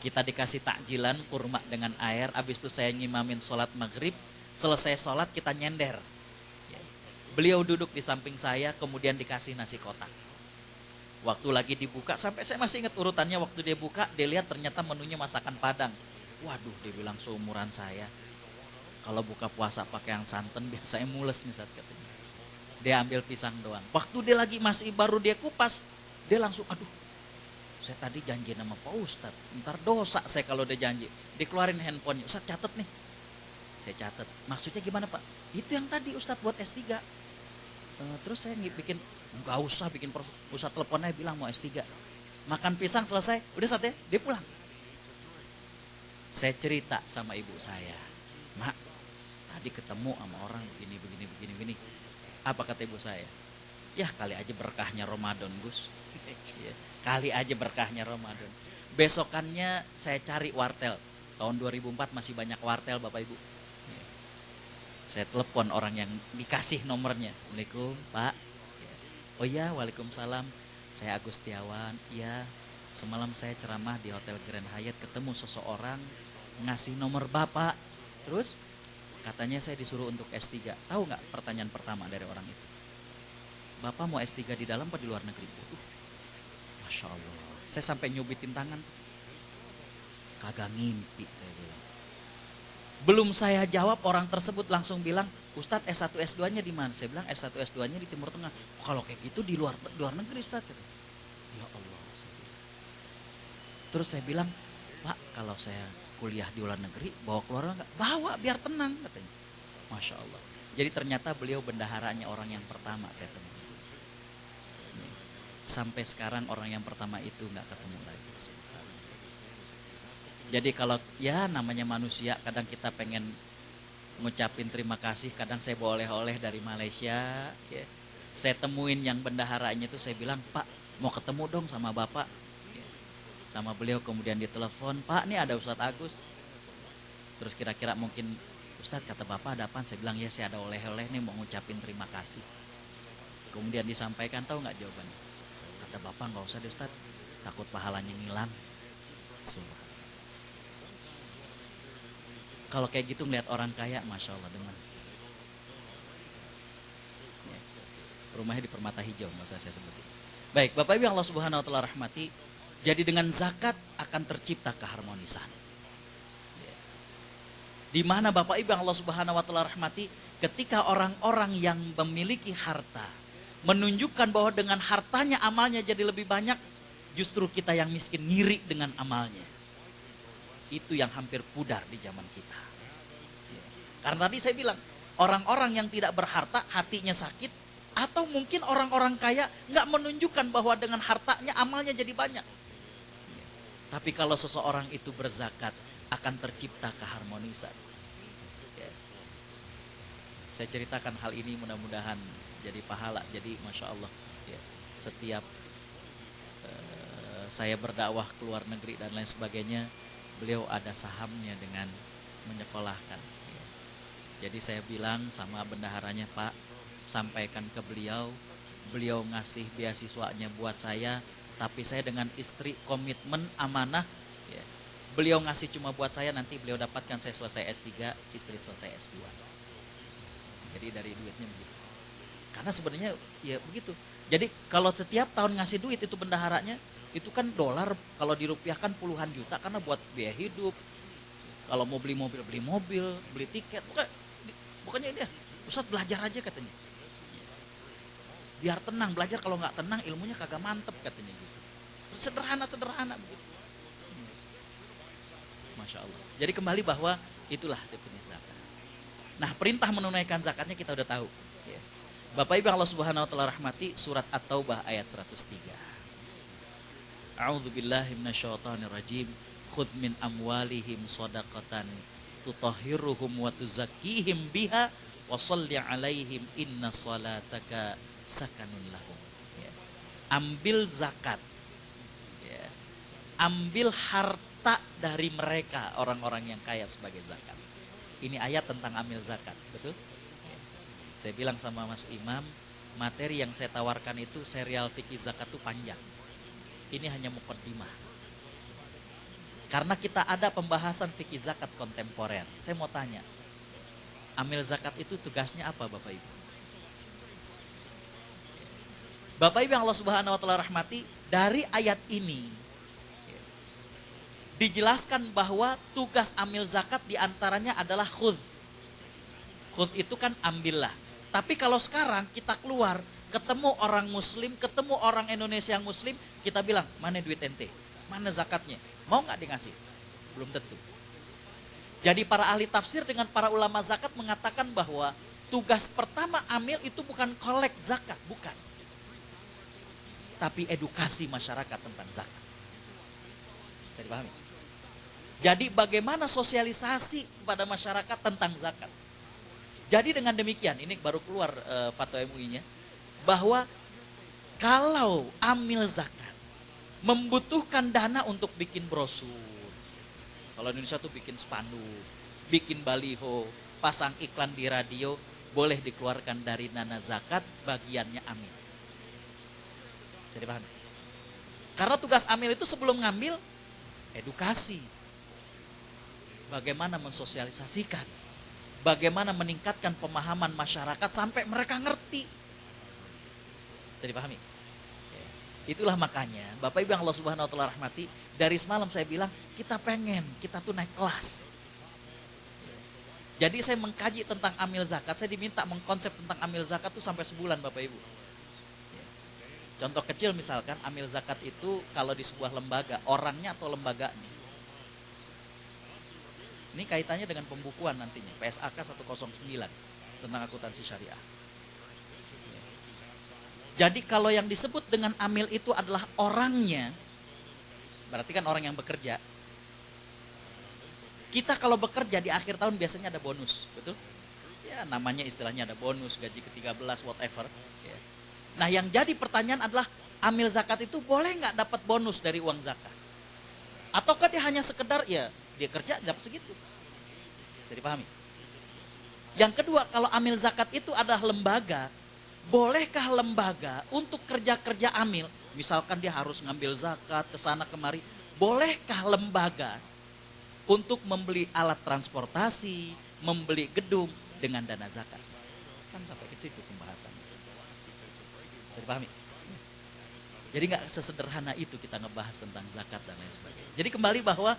Kita dikasih takjilan, kurma dengan air, abis itu saya ngimamin sholat maghrib, selesai sholat kita nyender. Beliau duduk di samping saya, kemudian dikasih nasi kotak. Waktu lagi dibuka, sampai saya masih ingat urutannya, waktu dia buka, dia lihat ternyata menunya masakan Padang. Waduh, dia bilang seumuran saya, kalau buka puasa pakai yang santan, biasanya mules nih saat katanya. Dia ambil pisang doang. Waktu dia lagi masih baru dia kupas, dia langsung, aduh, saya tadi janji sama Pak Ustadz, ntar dosa saya kalau dia janji. Dikeluarin handphonenya, Ustadz catet nih. Saya catat, maksudnya gimana Pak? Itu yang tadi Ustadz buat S3. Terus saya bikin, nggak usah bikin Ustadz teleponnya bilang mau S3. Makan pisang selesai, udah saatnya dia pulang. Saya cerita sama ibu saya, Mak, tadi ketemu sama orang begini. Apa kata ibu saya? Ya kali aja berkahnya Ramadan Gus. Kali aja berkahnya Ramadan. Besokannya saya cari wartel. Tahun 2004 masih banyak wartel Bapak Ibu. Saya telepon orang yang dikasih nomornya. Assalamualaikum Pak. Oh iya, waalaikumsalam. Saya Agus Setiawan. Iya, semalam saya ceramah di Hotel Grand Hyatt, ketemu seseorang ngasih nomor Bapak. Terus katanya saya disuruh untuk S3. Tahu nggak pertanyaan pertama dari orang itu? Bapak mau S3 di dalam apa di luar negeri? Masya Allah. Saya sampai nyubitin tangan. Kagak ngimpi saya bilang. Belum saya jawab, orang tersebut langsung bilang, Ustadz S1 S2-nya di mana? Saya bilang S1 S2-nya di Timur Tengah. Kalau kayak gitu di luar negeri Ustadz. Ya Allah. Terus saya bilang, Pak kalau saya kuliah di luar negeri, bawa keluarga enggak? Bawa biar tenang katanya. Masya Allah. Jadi ternyata beliau bendaharanya orang yang pertama saya temui. Sampai sekarang orang yang pertama itu enggak ketemu lagi. Jadi kalau ya namanya manusia, kadang kita pengen ngucapin terima kasih, kadang saya bawa oleh-oleh dari Malaysia, ya. Saya temuin yang bendaharanya itu, saya bilang, Pak mau ketemu dong sama Bapak, ya. Sama beliau, kemudian ditelepon, Pak ini ada Ustadz Agus. Terus kira-kira mungkin, Ustadz kata Bapak ada apaan? Saya bilang, ya saya ada oleh-oleh nih mau ngucapin terima kasih. Kemudian disampaikan, tahu nggak jawabannya? Kata Bapak nggak usah deh Ustadz, takut pahalanya ngilang. Sumpah. Kalau kayak gitu ngeliat orang kaya, Masya Allah demen. Ya. Rumahnya di Permata Hijau, nggak usah saya sebutin. Baik, Bapak Ibu yang Allah Subhanahu Wa Taala rahmati, jadi dengan zakat akan tercipta keharmonisan. Ya. Di mana Bapak Ibu yang Allah Subhanahu Wa Taala rahmati, ketika orang-orang yang memiliki harta menunjukkan bahwa dengan hartanya amalnya jadi lebih banyak, justru kita yang miskin ngiri dengan amalnya. Itu yang hampir pudar di zaman kita. Karena tadi saya bilang, orang-orang yang tidak berharta hatinya sakit, atau mungkin orang-orang kaya nggak menunjukkan bahwa dengan hartanya amalnya jadi banyak. Tapi kalau seseorang itu berzakat, akan tercipta keharmonisan. Saya ceritakan hal ini mudah-mudahan jadi pahala. Jadi Masya Allah, setiap saya berdakwah ke luar negeri dan lain sebagainya, beliau ada sahamnya dengan menyekolahkan. Jadi saya bilang sama bendaharanya, Pak, sampaikan ke beliau, beliau ngasih beasiswanya buat saya, tapi saya dengan istri komitmen amanah, ya. Beliau ngasih cuma buat saya, nanti beliau dapatkan saya selesai S3, istri selesai S2. Jadi dari duitnya begitu. Karena sebenarnya ya begitu. Jadi kalau setiap tahun ngasih duit itu bendaharanya, itu kan dolar kalau dirupiahkan puluhan juta karena buat biaya hidup. Kalau mau beli mobil, beli tiket. Pokoknya dia, Ustaz belajar aja katanya. Biar tenang, belajar kalau nggak tenang ilmunya kagak mantep katanya gitu. Sederhana begitu. Masya Allah. Jadi kembali bahwa itulah definisi zakat. Nah perintah menunaikan zakatnya kita udah tahu. Bapak Ibu Allah Subhanahu Wa Taala rahmati, surat At-Taubah ayat 103. A'udzubillahi minasyaitonirrajim. Khudh min amwalihim shadaqatan tutahhiruhum wa tuzakkihim biha wa shalli 'alaihim inna salataka sakanun lahum. Ambil zakat. Ambil harta dari mereka orang-orang yang kaya sebagai zakat. Ini ayat tentang ambil zakat, betul? Saya bilang sama Mas Imam, materi yang saya tawarkan itu serial fikih zakat itu panjang. Ini hanya muqaddimah. Karena kita ada pembahasan fikih zakat kontemporer. Saya mau tanya, amil zakat itu tugasnya apa Bapak Ibu? Bapak Ibu yang Allah Subhanahu Wa Taala rahmati, dari ayat ini dijelaskan bahwa tugas amil zakat diantaranya adalah khudh. Khudh itu kan ambillah. Tapi kalau sekarang kita keluar, ketemu orang muslim, ketemu orang Indonesia yang muslim, kita bilang, mana duit ente? Mana zakatnya? Mau gak dikasih? Belum tentu. Jadi para ahli tafsir dengan para ulama zakat mengatakan bahwa tugas pertama amil itu bukan kolek zakat, bukan. Tapi edukasi masyarakat tentang zakat. Bisa dipahami? Jadi bagaimana sosialisasi kepada masyarakat tentang zakat? Jadi dengan demikian, ini baru keluar fatwa MUI-nya, bahwa kalau amil zakat membutuhkan dana untuk bikin brosur, kalau Indonesia tuh bikin spanduk, bikin baliho, pasang iklan di radio, boleh dikeluarkan dari dana zakat, bagiannya amil. Jadi paham? Karena tugas amil itu sebelum ngambil, edukasi. Bagaimana mensosialisasikan, bagaimana meningkatkan pemahaman masyarakat sampai mereka ngerti. Jadi pahami? Itulah makanya Bapak Ibu yang Allah Subhanahu Wa Taala rahmati, dari semalam saya bilang kita pengen, kita tuh naik kelas. Jadi saya mengkaji tentang amil zakat, saya diminta mengkonsep tentang amil zakat tuh sampai sebulan Bapak Ibu. Contoh kecil misalkan amil zakat itu kalau di sebuah lembaga, orangnya atau lembaganya. Ini kaitannya dengan pembukuan nantinya, PSAK 109 tentang akuntansi syariah. Jadi kalau yang disebut dengan amil itu adalah orangnya, berarti kan orang yang bekerja. Kita kalau bekerja di akhir tahun biasanya ada bonus, betul? Ya namanya istilahnya ada bonus, gaji ke-13, whatever. Ya. Nah yang jadi pertanyaan adalah, amil zakat itu boleh nggak dapat bonus dari uang zakat? Ataukah dia hanya sekedar ya dia kerja dapat segitu? Bisa dipahami? Yang kedua, kalau amil zakat itu adalah lembaga, bolehkah lembaga untuk kerja-kerja amil, misalkan dia harus ngambil zakat ke sana kemari, bolehkah lembaga untuk membeli alat transportasi, membeli gedung dengan dana zakat? Kan sampai ke situ pembahasannya. Bisa dipahami? Jadi nggak sesederhana itu kita ngebahas tentang zakat dan lain sebagainya. Jadi kembali bahwa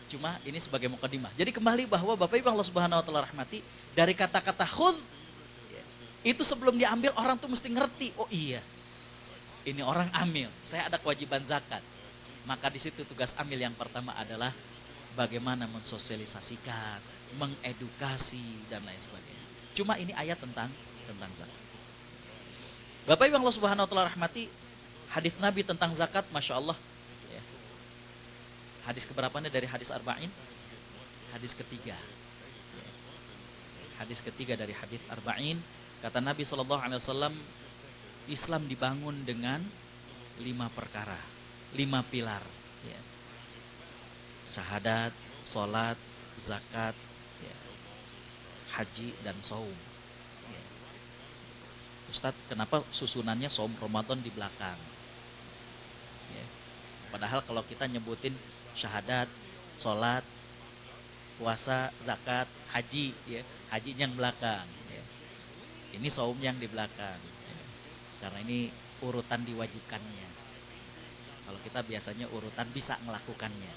cuma ini sebagai mukadimah. Jadi kembali bahwa Bapak Ibu Allah Subhanahu Wa Taala rahmati, dari kata-kata khudh itu sebelum diambil orang tuh mesti ngerti. Oh iya, ini orang amil, saya ada kewajiban zakat. Maka di situ tugas amil yang pertama adalah bagaimana mensosialisasikan, mengedukasi dan lain sebagainya. Cuma ini ayat tentang zakat. Bapak Ibu Allah Subhanahu Wa Taala rahmati, hadis Nabi tentang zakat, masya Allah. Ya. Hadis keberapanya dari hadis arba'in? Hadis ketiga. Ya. Hadis ketiga dari hadis arba'in. Kata Nabi SAW, Islam dibangun dengan 5 perkara, 5 pilar. Ya. Syahadat, sholat, zakat, ya. Haji, dan saum. Ya. Ustadz, kenapa susunannya saum Ramadan di belakang? Ya. Padahal kalau kita nyebutin syahadat, sholat, puasa, zakat, haji, ya, hajinya yang belakang. Ini saum yang di belakang. karena ini urutan diwajibkannya. Kalau kita biasanya urutan bisa melakukannya.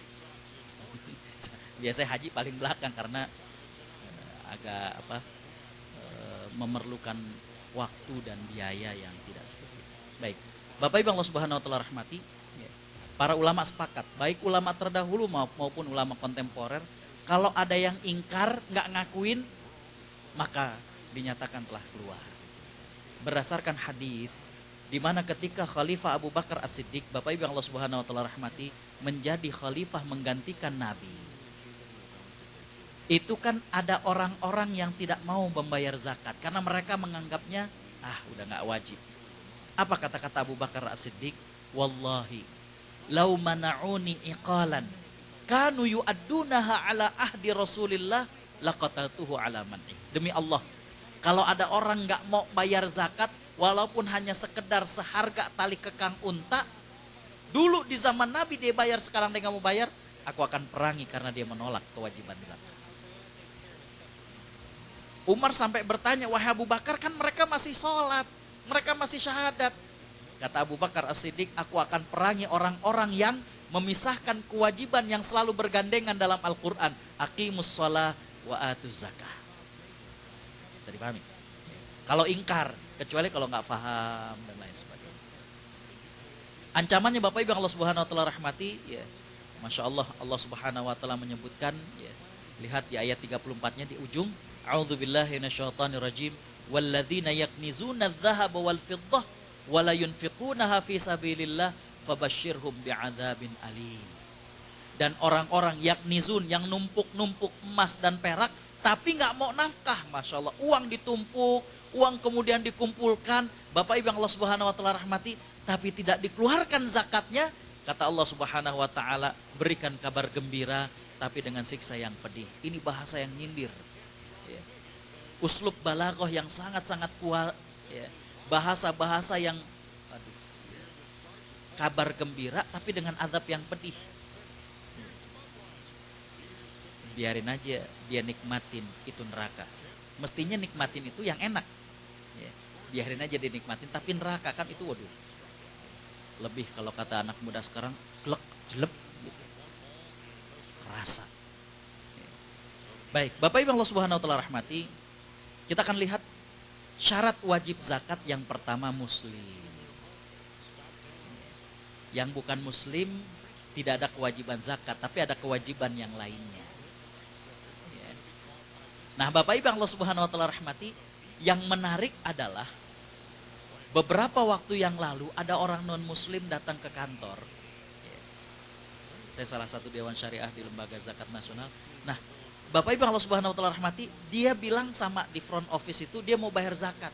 Biasanya haji paling belakang karena agak memerlukan waktu dan biaya yang tidak sedikit. Baik, Bapak Ibu Allah Subhanahu wa taala rahmati, para ulama sepakat, baik ulama terdahulu maupun ulama kontemporer, kalau ada yang ingkar, nggak ngakuin, maka dinyatakan telah keluar. Berdasarkan hadis di mana ketika Khalifah Abu Bakar As-Siddiq, Bapak Ibu Allah Subhanahu wa taala rahmati, menjadi khalifah menggantikan Nabi. Itu kan ada orang-orang yang tidak mau membayar zakat karena mereka menganggapnya udah nggak wajib. Apa kata-kata Abu Bakar As-Siddiq? Wallahi lau mana'uni iqalan kanu yu'addunaha ala ahdi Rasulillah laqataltuhu ala man'i. Demi Allah, kalau ada orang nggak mau bayar zakat walaupun hanya sekedar seharga tali kekang unta, dulu di zaman Nabi dia bayar, sekarang dia nggak mau bayar, aku akan perangi karena dia menolak kewajiban zakat. Umar sampai bertanya, wahai Abu Bakar, kan mereka masih sholat, mereka masih syahadat. Kata Abu Bakar As-Siddiq, aku akan perangi orang-orang yang memisahkan kewajiban yang selalu bergandengan dalam Al-Quran. Aqimus shalah wa atuz zakah. Bisa dipahami? Kalau ingkar, kecuali kalau nggak paham dan lain sebagainya. Ancamannya Bapak Ibu Allah Subhanahu wa taala rahmati, ya. Masya Allah, Allah Subhanahu wa taala menyebutkan, ya. Lihat di ayat 34-nya di ujung, A'udzubillahi minasyaitonirrajim, walladzina yaknizuna adz-dzahaba wal fiddah wa la yunfiqunaha fi sabilillah fabashshirhum bi'adzabin alim. Dan orang-orang yaknizun yang numpuk-numpuk emas dan perak tapi nggak mau nafkah, Masya Allah, uang ditumpuk, uang kemudian dikumpulkan, Bapak Ibu Allah Subhanahu wa taala rahmati, tapi tidak dikeluarkan zakatnya, kata Allah Subhanahu wa taala, berikan kabar gembira tapi dengan siksa yang pedih. Ini bahasa yang nyindir, ya. Uslub balaghah yang sangat-sangat kuat, ya. Bahasa-bahasa yang kabar gembira tapi dengan azab yang pedih. Biarin aja dia nikmatin itu neraka. Mestinya nikmatin itu yang enak, ya. Biarin aja dia nikmatin, tapi neraka kan itu waduh. Lebih kalau kata anak muda sekarang, glek, jelep gitu. Kerasa. Ya. Baik, Bapak Ibu Allah Subhanahu wa taala rahmati, kita akan lihat syarat wajib zakat yang pertama muslim. Yang bukan muslim tidak ada kewajiban zakat, tapi ada kewajiban yang lainnya. Nah, Bapak Ibu Allah Subhanahu wa taala rahmati, yang menarik adalah beberapa waktu yang lalu ada orang non muslim datang ke kantor. Saya salah satu dewan syariah di Lembaga Zakat Nasional. Nah, Bapak Ibu Allah Subhanahu wa taala rahmati, dia bilang sama di front office itu dia mau bayar zakat.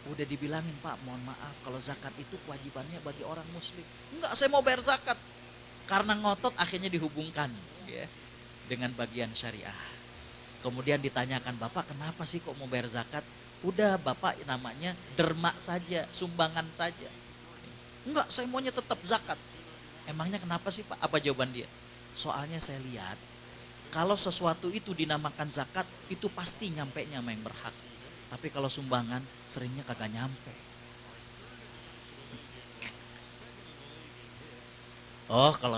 Udah dibilangin, Pak, mohon maaf kalau zakat itu kewajibannya bagi orang muslim. Enggak, saya mau bayar zakat. Karena ngotot akhirnya dihubungkan, ya, dengan bagian syariah. Kemudian ditanyakan, Bapak kenapa sih kok mau bayar zakat? Udah, Bapak namanya derma saja, sumbangan saja. Enggak, saya maunya tetap zakat. Emangnya kenapa sih, Pak? Apa jawaban dia? Soalnya saya lihat, kalau sesuatu itu dinamakan zakat, itu pasti nyampe-nya sama yang berhak. Tapi kalau sumbangan, seringnya kagak nyampe. Oh, kalau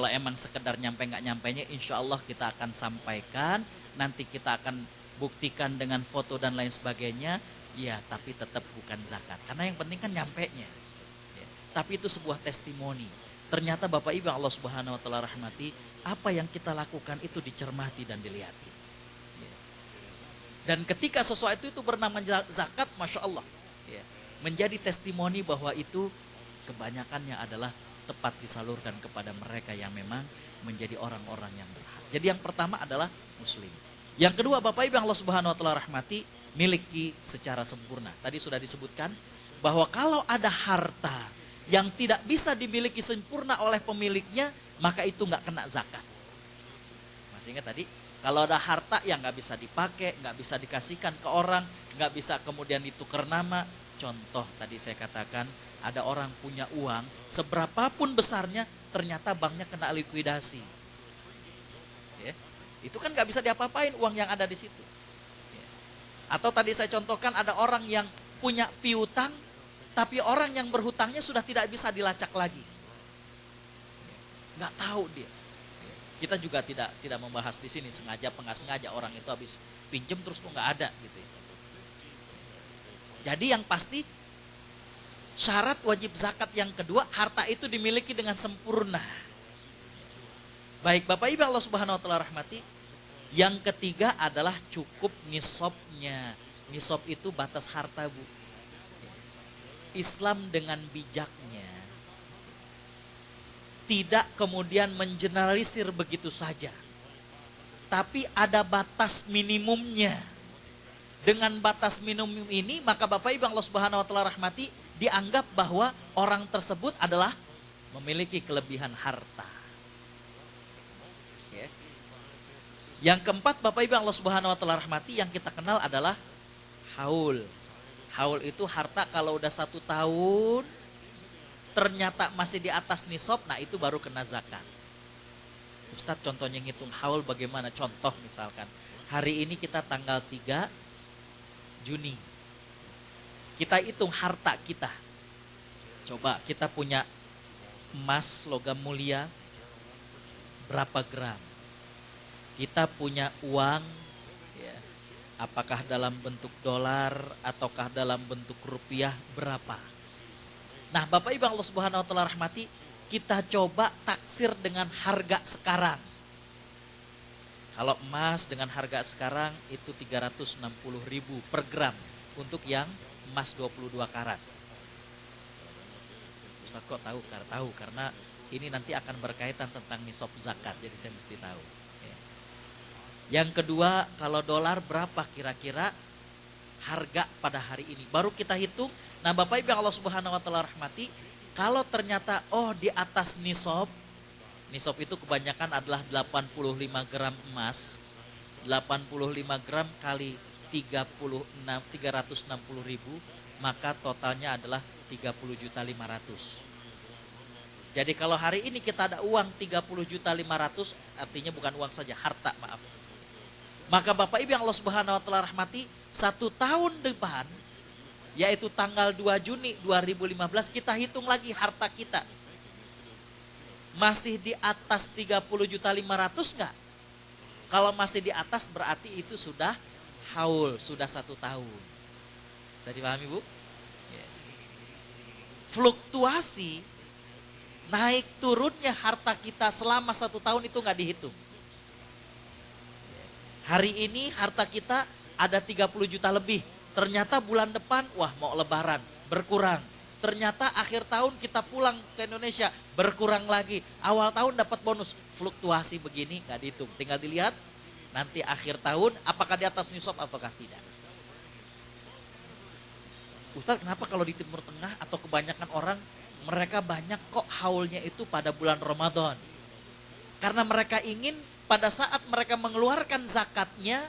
emang sekedar nyampe nggak nyampenya, insya Allah kita akan sampaikan, nanti kita akan buktikan dengan foto dan lain sebagainya. Ya, tapi tetap bukan zakat, karena yang penting kan nyampenya. Ya, tapi itu sebuah testimoni. Ternyata Bapak Ibu Allah Subhanahu wa taala rahmati, apa yang kita lakukan itu dicermati dan dilihat. Ya. Dan ketika sesuatu itu bernama zakat, Masya Allah, ya, menjadi testimoni bahwa itu kebanyakannya adalah tepat disalurkan kepada mereka yang memang menjadi orang-orang yang berhak. Jadi yang pertama adalah muslim. Yang kedua, Bapak Ibu Allah Subhanahu wa taala rahmati, miliki secara sempurna. Tadi sudah disebutkan bahwa kalau ada harta yang tidak bisa dimiliki sempurna oleh pemiliknya, maka itu nggak kena zakat. Masih ingat tadi? Kalau ada harta yang nggak bisa dipakai, nggak bisa dikasihkan ke orang, nggak bisa kemudian ditukar nama. Contoh tadi saya katakan, ada orang punya uang, seberapapun besarnya, ternyata banknya kena likuidasi. Ya, itu kan nggak bisa diapa-apain uang yang ada di situ. Ya. Atau tadi saya contohkan ada orang yang punya piutang, Tapi orang yang berhutangnya sudah tidak bisa dilacak lagi. Nggak tahu dia. Kita juga tidak membahas di sini sengaja apa nggak sengaja orang itu habis pinjem terus kok nggak ada gitu ya. Jadi yang pasti syarat wajib zakat yang kedua, harta itu dimiliki dengan sempurna. Baik Bapak Ibu Allah Subhanahu wa taala rahmati, yang ketiga adalah cukup nisabnya. Nisab itu batas harta, Bu. Islam dengan bijaknya tidak kemudian mengeneralisir begitu saja. Tapi ada batas minimumnya. Dengan batas minimum ini, maka Bapak Ibu Allah Subhanahu wa taala rahmati, dianggap bahwa orang tersebut adalah memiliki kelebihan harta. Ya. Yang keempat Bapak Ibu Allah Subhanahu wa taala rahmati, yang kita kenal adalah haul. Haul itu harta kalau udah 1 tahun ternyata masih di atas nisab, nah itu baru kena zakat. Ustadz contohnya ngitung haul bagaimana? Contoh misalkan, hari ini kita tanggal 3 Juni. Kita hitung harta kita. Coba kita punya emas logam mulia berapa gram? Kita punya uang, ya, apakah dalam bentuk dolar ataukah dalam bentuk rupiah berapa? Nah Bapak Ibu Allah Subhanahu wa taala rahmati, kita coba taksir dengan harga sekarang. Kalau emas dengan harga sekarang itu 360.000 per gram untuk yang emas 22 karat. Ustaz kok tahu? Tahu karena ini nanti akan berkaitan tentang nisab zakat, jadi saya mesti tahu. Ya. Yang kedua, kalau dolar berapa kira-kira harga pada hari ini? Baru kita hitung. Nah Bapak Ibu Allah Subhanahu wa taala rahmati, kalau ternyata di atas nisab, nisab itu kebanyakan adalah 85 gram emas, 85 gram kali 360.000, maka totalnya adalah 30.500.000. Jadi kalau hari ini kita ada uang 30.500.000, artinya bukan uang saja, harta, maaf. Maka Bapak Ibu yang Allah Subhanahu wa taala rahmati, 1 tahun depan, yaitu tanggal 2 Juni 2015, kita hitung lagi harta kita. Masih di atas 30.500.000 enggak? Kalau masih di atas berarti itu sudah haul, sudah 1 tahun. Bisa dipahami Bu? Ya. Fluktuasi naik turunnya harta kita selama 1 tahun itu enggak dihitung. Hari ini harta kita ada 30 juta lebih. Ternyata bulan depan, wah mau lebaran, berkurang. Ternyata akhir tahun kita pulang ke Indonesia, berkurang lagi. Awal tahun dapat bonus, fluktuasi begini gak dihitung. Tinggal dilihat nanti akhir tahun apakah di atas nisab ataukah tidak. Ustaz kenapa kalau di Timur Tengah atau kebanyakan orang, mereka banyak kok haulnya itu pada bulan Ramadan. Karena mereka ingin pada saat mereka mengeluarkan zakatnya,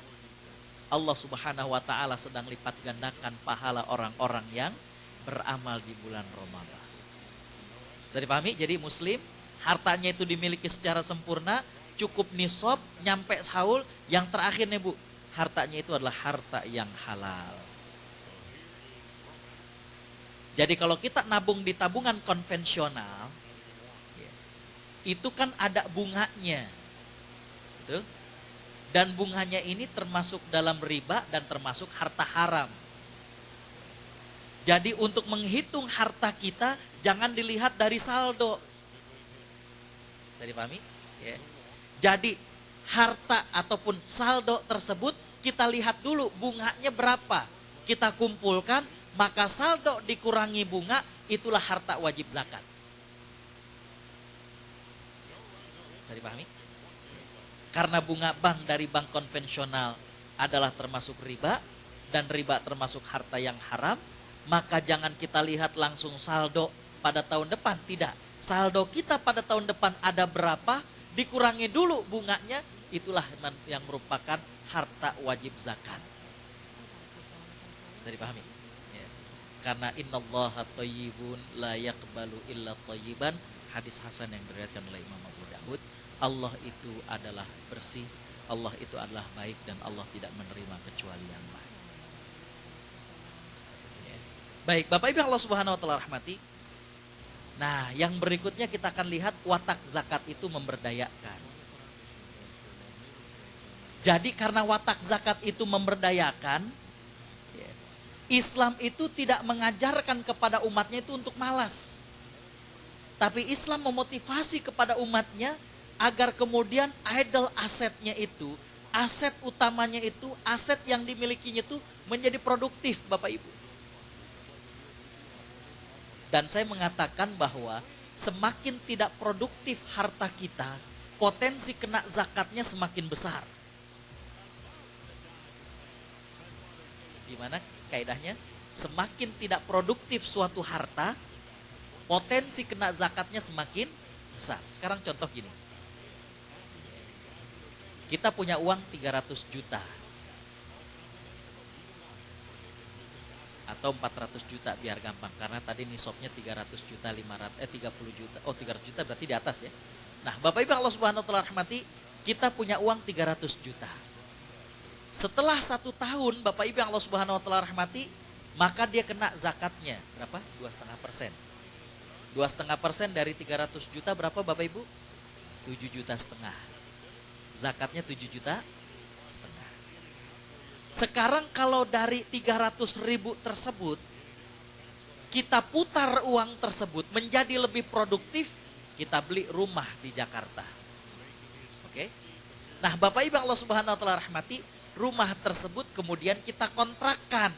Allah Subhanahu wa taala sedang lipat gandakan pahala orang-orang yang beramal di bulan Ramadan. Bisa dipahami? Jadi muslim hartanya itu dimiliki secara sempurna, cukup nisab, nyampe haul. Yang terakhir nih Bu, hartanya itu adalah harta yang halal. Jadi kalau kita nabung di tabungan konvensional, itu kan ada bunganya. Betul? Dan bunganya ini termasuk dalam riba dan termasuk harta haram. Jadi untuk menghitung harta kita jangan dilihat dari saldo. Bisa dipahami? Ya. Jadi harta ataupun saldo tersebut kita lihat dulu bunganya berapa. Kita kumpulkan, maka saldo dikurangi bunga, itulah harta wajib zakat. Bisa dipahami? Karena bunga bank dari bank konvensional adalah termasuk riba, dan riba termasuk harta yang haram, maka jangan kita lihat langsung saldo pada tahun depan, tidak. Saldo kita pada tahun depan ada berapa, dikurangi dulu bunganya, itulah yang merupakan harta wajib zakat. Bisa dipahami? Ya. Karena innallaha thayyibun la yaqbalu illa thayyiban, hadis hasan yang diriwayatkan oleh Imam Abu Daud. Allah itu adalah bersih, Allah itu adalah baik, dan Allah tidak menerima kecuali yang baik. Ya. Baik, Bapak Ibu Allah Subhanahu wa taala rahmati. Nah, yang berikutnya kita akan lihat watak zakat itu memberdayakan. Jadi karena watak zakat itu memberdayakan, Islam itu tidak mengajarkan kepada umatnya itu untuk malas. Tapi Islam memotivasi kepada umatnya agar kemudian idle asetnya itu, aset utamanya itu, aset yang dimilikinya itu menjadi produktif, Bapak Ibu. Dan saya mengatakan bahwa semakin tidak produktif harta kita, potensi kena zakatnya semakin besar. Gimana kaidahnya? Semakin tidak produktif suatu harta, potensi kena zakatnya semakin besar. Sekarang contoh gini. Kita punya uang 300 juta. Atau 400 juta biar gampang, karena tadi nisabnya 300 juta 30 juta. Oh, 300 juta berarti di atas ya. Nah, Bapak Ibu Allah Subhanahu wa taala rahmati, kita punya uang 300 juta. Setelah 1 tahun Bapak Ibu Allah Subhanahu wa taala rahmati, maka dia kena zakatnya berapa? 2,5%. 2,5% dari 300 juta berapa Bapak Ibu? 7,5 juta. Zakatnya 7,5 juta. Sekarang kalau dari 300.000 tersebut, kita putar uang tersebut menjadi lebih produktif, kita beli rumah di Jakarta. Oke? Nah, Bapak Ibu Allah Subhanahu wa taala rahmati, rumah tersebut kemudian kita kontrakkan.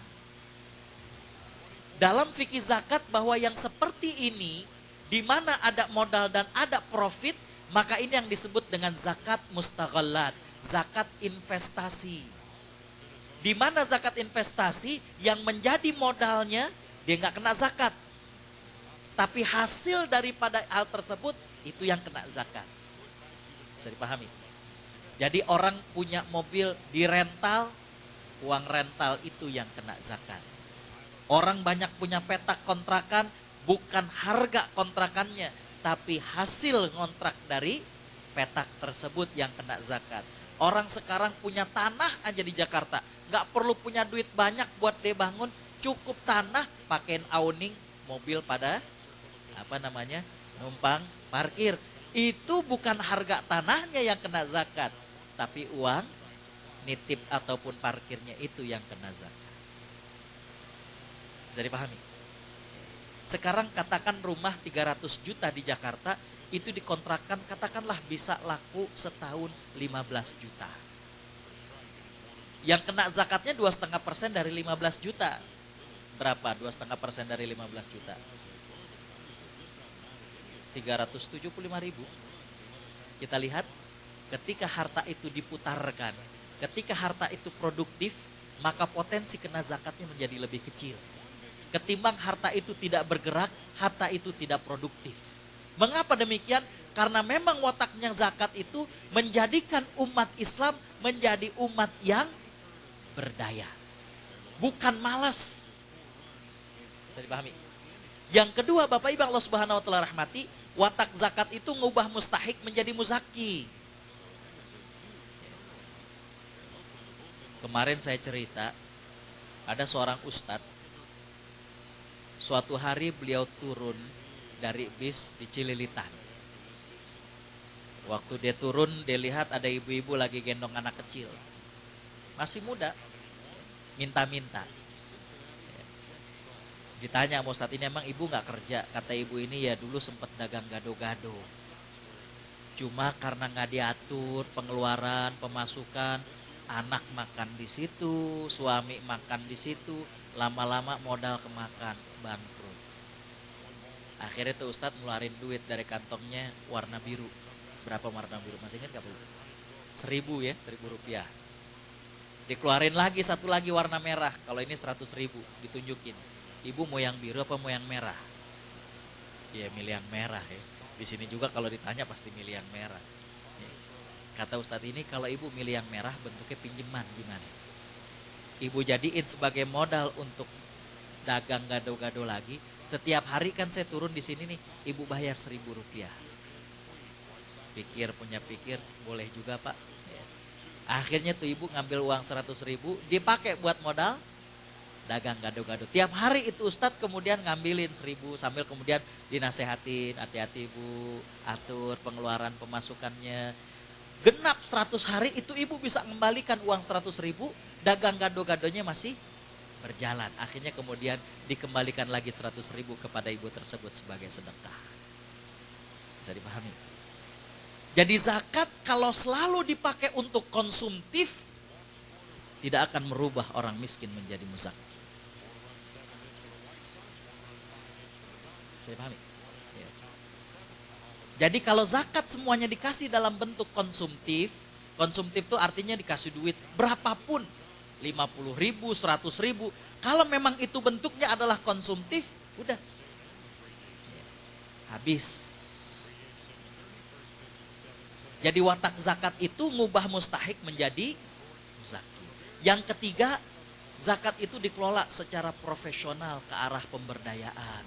Dalam fikih zakat bahwa yang seperti ini, di mana ada modal dan ada profit, maka ini yang disebut dengan zakat mustaghallat, zakat investasi. Di mana zakat investasi yang menjadi modalnya dia nggak kena zakat, tapi hasil daripada hal tersebut itu yang kena zakat. Bisa dipahami? Jadi orang punya mobil di rental, uang rental itu yang kena zakat. Orang banyak punya petak kontrakan, bukan harga kontrakannya, tapi hasil ngontrak dari petak tersebut yang kena zakat. Orang sekarang punya tanah aja di Jakarta, gak perlu punya duit banyak buat dia bangun, cukup tanah, pakein awning, mobil pada numpang parkir. Itu bukan harga tanahnya yang kena zakat, tapi uang nitip ataupun parkirnya itu yang kena zakat. Bisa dipahami? Sekarang katakan rumah 300 juta di Jakarta, itu dikontrakkan katakanlah bisa laku setahun 15 juta. Yang kena zakatnya 2,5% dari 15 juta. Berapa 2,5% dari 15 juta? 375.000. Kita lihat ketika harta itu diputarkan, ketika harta itu produktif, maka potensi kena zakatnya menjadi lebih kecil. Ketimbang harta itu tidak bergerak, harta itu tidak produktif. Mengapa demikian? Karena memang wataknya zakat itu menjadikan umat Islam menjadi umat yang berdaya, bukan malas. Bisa dipahami? Yang kedua, Bapak Ibu Allah Subhanahu wa taala rahmati, watak zakat itu ngubah mustahik menjadi muzaki. Kemarin saya cerita, ada seorang ustadz, suatu hari beliau turun dari bis di Cililitan. Waktu dia turun, dia lihat ada ibu-ibu lagi gendong anak kecil, masih muda, minta-minta. Ditanya sama Ustadz, ini emang ibu gak kerja? Kata ibu ini, ya dulu sempat dagang gado-gado, cuma karena gak diatur pengeluaran, pemasukan, anak makan di situ, suami makan di situ, lama-lama modal kemakan, bangkrut. Akhirnya tuh Ustadz ngeluarin duit dari kantongnya warna biru. Berapa warna biru? Masih ingat gak Bu? 1.000 ya, 1.000 rupiah. Dikeluarin lagi satu lagi warna merah. Kalau ini 100.000 ditunjukin. Ibu mau yang biru apa mau yang merah? Ya milih yang merah ya. Di sini juga kalau ditanya pasti milih yang merah. Kata Ustadz ini, kalau ibu milih yang merah bentuknya pinjaman gimana? Ibu jadiin sebagai modal untuk dagang gado-gado lagi. Setiap hari kan saya turun di sini nih, ibu bayar 1.000 rupiah. Pikir, boleh juga Pak. Akhirnya tuh ibu ngambil uang 100.000, dipakai buat modal dagang gado-gado. Tiap hari itu Ustadz kemudian ngambilin 1.000 sambil kemudian dinasehatin, hati-hati Bu, atur pengeluaran pemasukannya. Genap 100 hari itu ibu bisa mengembalikan uang 100.000, dagang gado-gadonya masih berjalan. Akhirnya kemudian dikembalikan lagi 100.000 kepada ibu tersebut sebagai sedekah. Bisa dipahami? Jadi zakat kalau selalu dipakai untuk konsumtif, tidak akan merubah orang miskin menjadi muzaki. Bisa dipahami? Ya. Jadi kalau zakat semuanya dikasih dalam bentuk konsumtif, konsumtif itu artinya dikasih duit berapapun, 50.000, 100.000, kalau memang itu bentuknya adalah konsumtif, udah habis. Jadi watak zakat itu ngubah mustahik menjadi muzaki. Yang ketiga, zakat itu dikelola secara profesional ke arah pemberdayaan.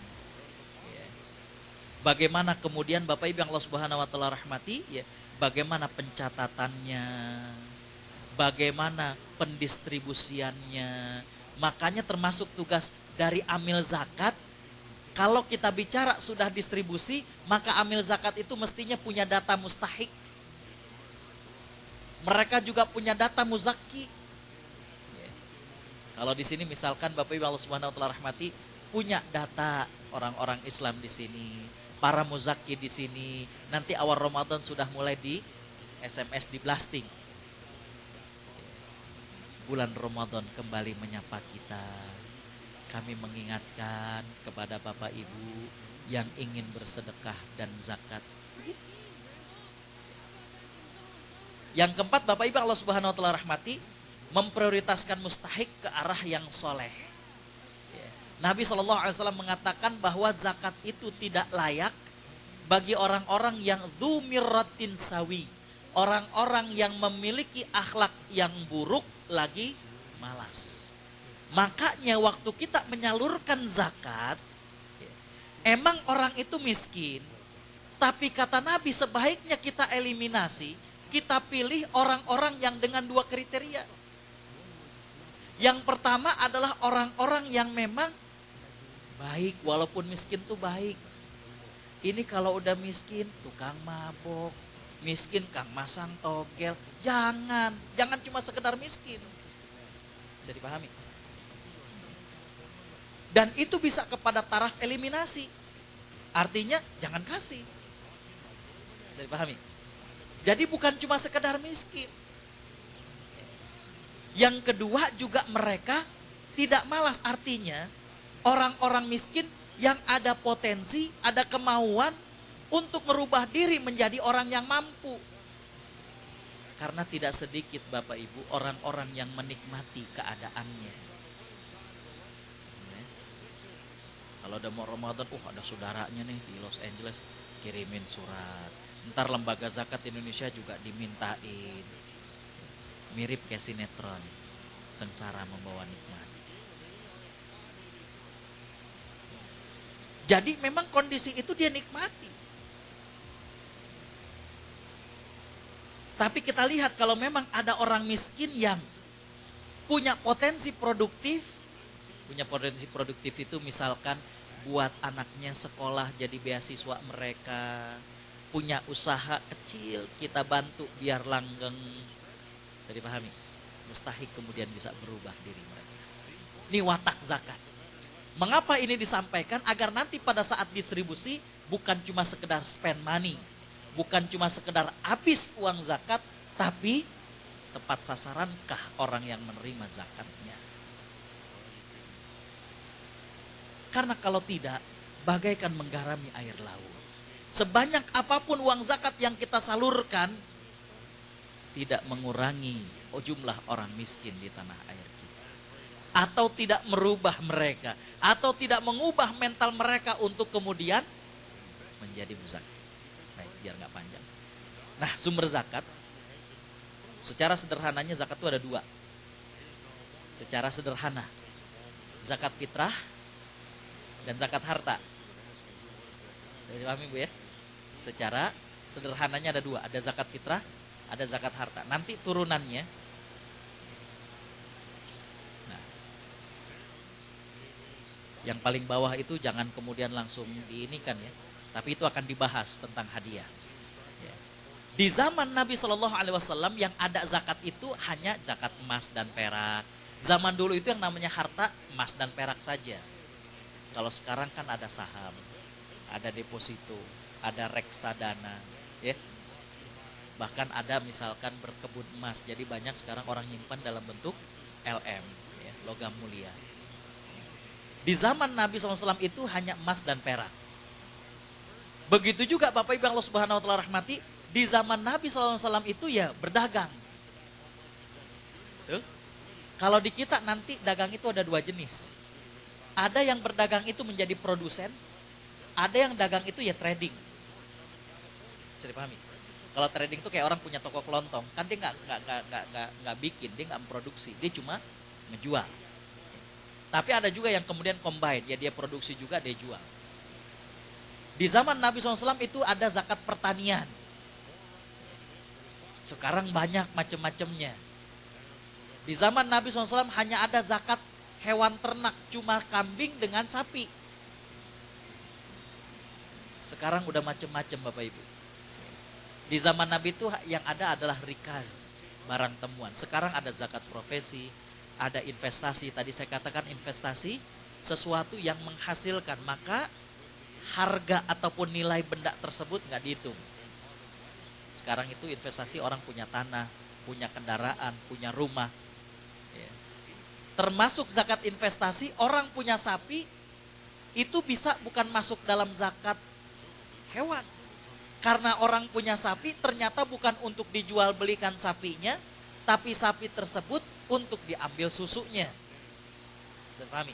Bagaimana kemudian Bapak Ibu yang Allah Subhanahu wa taala rahmati, ya, bagaimana pencatatannya, bagaimana pendistribusiannya. Makanya termasuk tugas dari amil zakat, kalau kita bicara sudah distribusi, maka amil zakat itu mestinya punya data mustahik. Mereka juga punya data muzaki. Kalau di sini misalkan Bapak Ibu Allah Subhanahu wa taala rahmati, punya data orang-orang Islam di sini, para muzaki di sini. Nanti awal Ramadan sudah mulai di SMS di blasting. Bulan Ramadan kembali menyapa kita. Kami mengingatkan kepada Bapak Ibu yang ingin bersedekah dan zakat. Yang keempat, Bapak Ibu Allah Subhanahu wa taala rahmati, memprioritaskan mustahik ke arah yang soleh. Nabi SAW mengatakan bahwa zakat itu tidak layak bagi orang-orang yang dzumiratin sawi, orang-orang yang memiliki akhlak yang buruk lagi malas. Makanya waktu kita menyalurkan zakat, emang orang itu miskin, tapi kata Nabi sebaiknya kita eliminasi, kita pilih orang-orang yang dengan 2 kriteria. Yang pertama adalah orang-orang yang memang baik, walaupun miskin tuh baik. Ini kalau udah miskin, tukang mabok, miskin kang masang togel, jangan cuma sekedar miskin. Bisa dipahami? Dan itu bisa kepada taraf eliminasi. Artinya jangan kasih. Bisa dipahami? Jadi bukan cuma sekedar miskin. Yang kedua juga mereka tidak malas, artinya orang-orang miskin yang ada potensi, ada kemauan untuk merubah diri menjadi orang yang mampu. Karena tidak sedikit Bapak Ibu orang-orang yang menikmati keadaannya. Kalau udah mau Ramadan, ada saudaranya nih di Los Angeles, kirimin surat. Ntar lembaga zakat Indonesia juga dimintain. Mirip kayak sinetron, sengsara membawa nikmat. Jadi memang kondisi itu dia nikmati. Tapi kita lihat kalau memang ada orang miskin yang punya potensi produktif itu misalkan buat anaknya sekolah jadi beasiswa mereka, punya usaha kecil, kita bantu biar langgeng. Bisa dipahami? Mustahik kemudian bisa berubah diri mereka. Ini watak zakat. Mengapa ini disampaikan? Agar nanti pada saat distribusi bukan cuma sekedar spend money, bukan cuma sekedar habis uang zakat, tapi tepat sasarankah orang yang menerima zakatnya. Karena kalau tidak, bagaikan menggarami air laut. Sebanyak apapun uang zakat yang kita salurkan, tidak mengurangi jumlah orang miskin di tanah air kita. Atau tidak merubah mereka, atau tidak mengubah mental mereka untuk kemudian menjadi muzaki. Baik, biar gak panjang. Nah, sumber zakat, secara sederhananya zakat itu ada 2. Secara sederhana, zakat fitrah dan zakat harta. Jadi pahami Bu ya? Secara sederhananya ada 2, ada zakat fitrah, ada zakat harta. Nanti turunannya. Nah, Yang paling bawah itu jangan kemudian langsung diinikan ya. Tapi itu akan dibahas tentang hadiah. Ya. Di zaman Nabi Shallallahu Alaihi Wasallam yang ada zakat itu hanya zakat emas dan perak. Zaman dulu itu yang namanya harta emas dan perak saja. Kalau sekarang kan ada saham, ada deposito, ada reksadana, ya. Bahkan ada misalkan berkebun emas. Jadi banyak sekarang orang nyimpan dalam bentuk LM, ya, logam mulia. Di zaman Nabi SAW itu hanya emas dan perak. Begitu juga Bapak Ibu Allah Subhanahu Wa Taala rahmati, di zaman Nabi SAW itu ya berdagang. Betul? Kalau di kita nanti dagang itu ada dua jenis. Ada yang berdagang itu menjadi produsen, ada yang dagang itu ya trading. Bisa dipahami? Kalau trading itu kayak orang punya toko kelontong, kan dia nggak bikin, dia nggak memproduksi, dia cuma ngejual. Tapi ada juga yang kemudian combine, ya dia produksi juga, dia jual. Di zaman Nabi SAW itu ada zakat pertanian. Sekarang banyak macam-macamnya. Di zaman Nabi SAW hanya ada zakat hewan ternak, cuma kambing dengan sapi. Sekarang udah macam-macam Bapak Ibu. Di zaman Nabi itu yang ada adalah rikaz, barang temuan. Sekarang ada zakat profesi, ada investasi. Tadi saya katakan investasi sesuatu yang menghasilkan, maka harga ataupun nilai benda tersebut nggak dihitung. Sekarang itu investasi orang punya tanah, punya kendaraan, punya rumah. Ya. Termasuk zakat investasi, orang punya sapi itu bisa bukan masuk dalam zakat hewan. Karena orang punya sapi ternyata bukan untuk dijual belikan sapinya, tapi sapi tersebut untuk diambil susunya. Bisa pahami?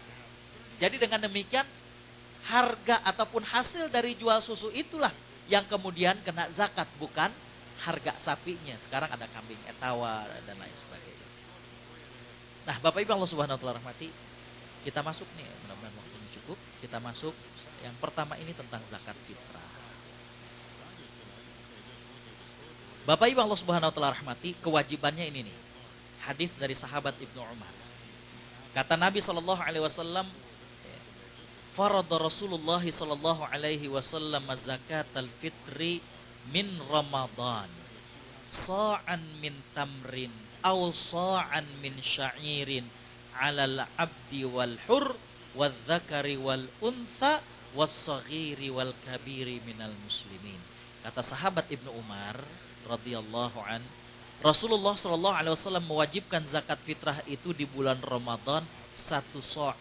Jadi dengan demikian harga ataupun hasil dari jual susu itulah yang kemudian kena zakat, bukan harga sapinya. Sekarang ada kambing etawa dan lain sebagainya. Nah, Bapak Ibu Allah Subhanahu wa taala rahmati, kita masuk nih, mudah-mudahan waktunya cukup. Kita masuk yang pertama ini tentang zakat fitrah. Bapak Ibu Allah Subhanahu wa taala rahmati, kewajibannya ini nih. Hadis dari sahabat Ibnu Umar. Kata Nabi sallallahu alaihi wasallam, farada Rasulullah sallallahu alaihi wasallam zakatal fitri min Ramadan sa'an min tamrin aw sa'an min sya'irin 'alal 'abdi wal hur wal dzakari wal untha was saghiri wal kabiri minal muslimin. Kata sahabat Ibnu Umar radhiyallahu an, Rasulullah sallallahu alaihi wasallam mewajibkan zakat fitrah itu di bulan Ramadan 1 sa'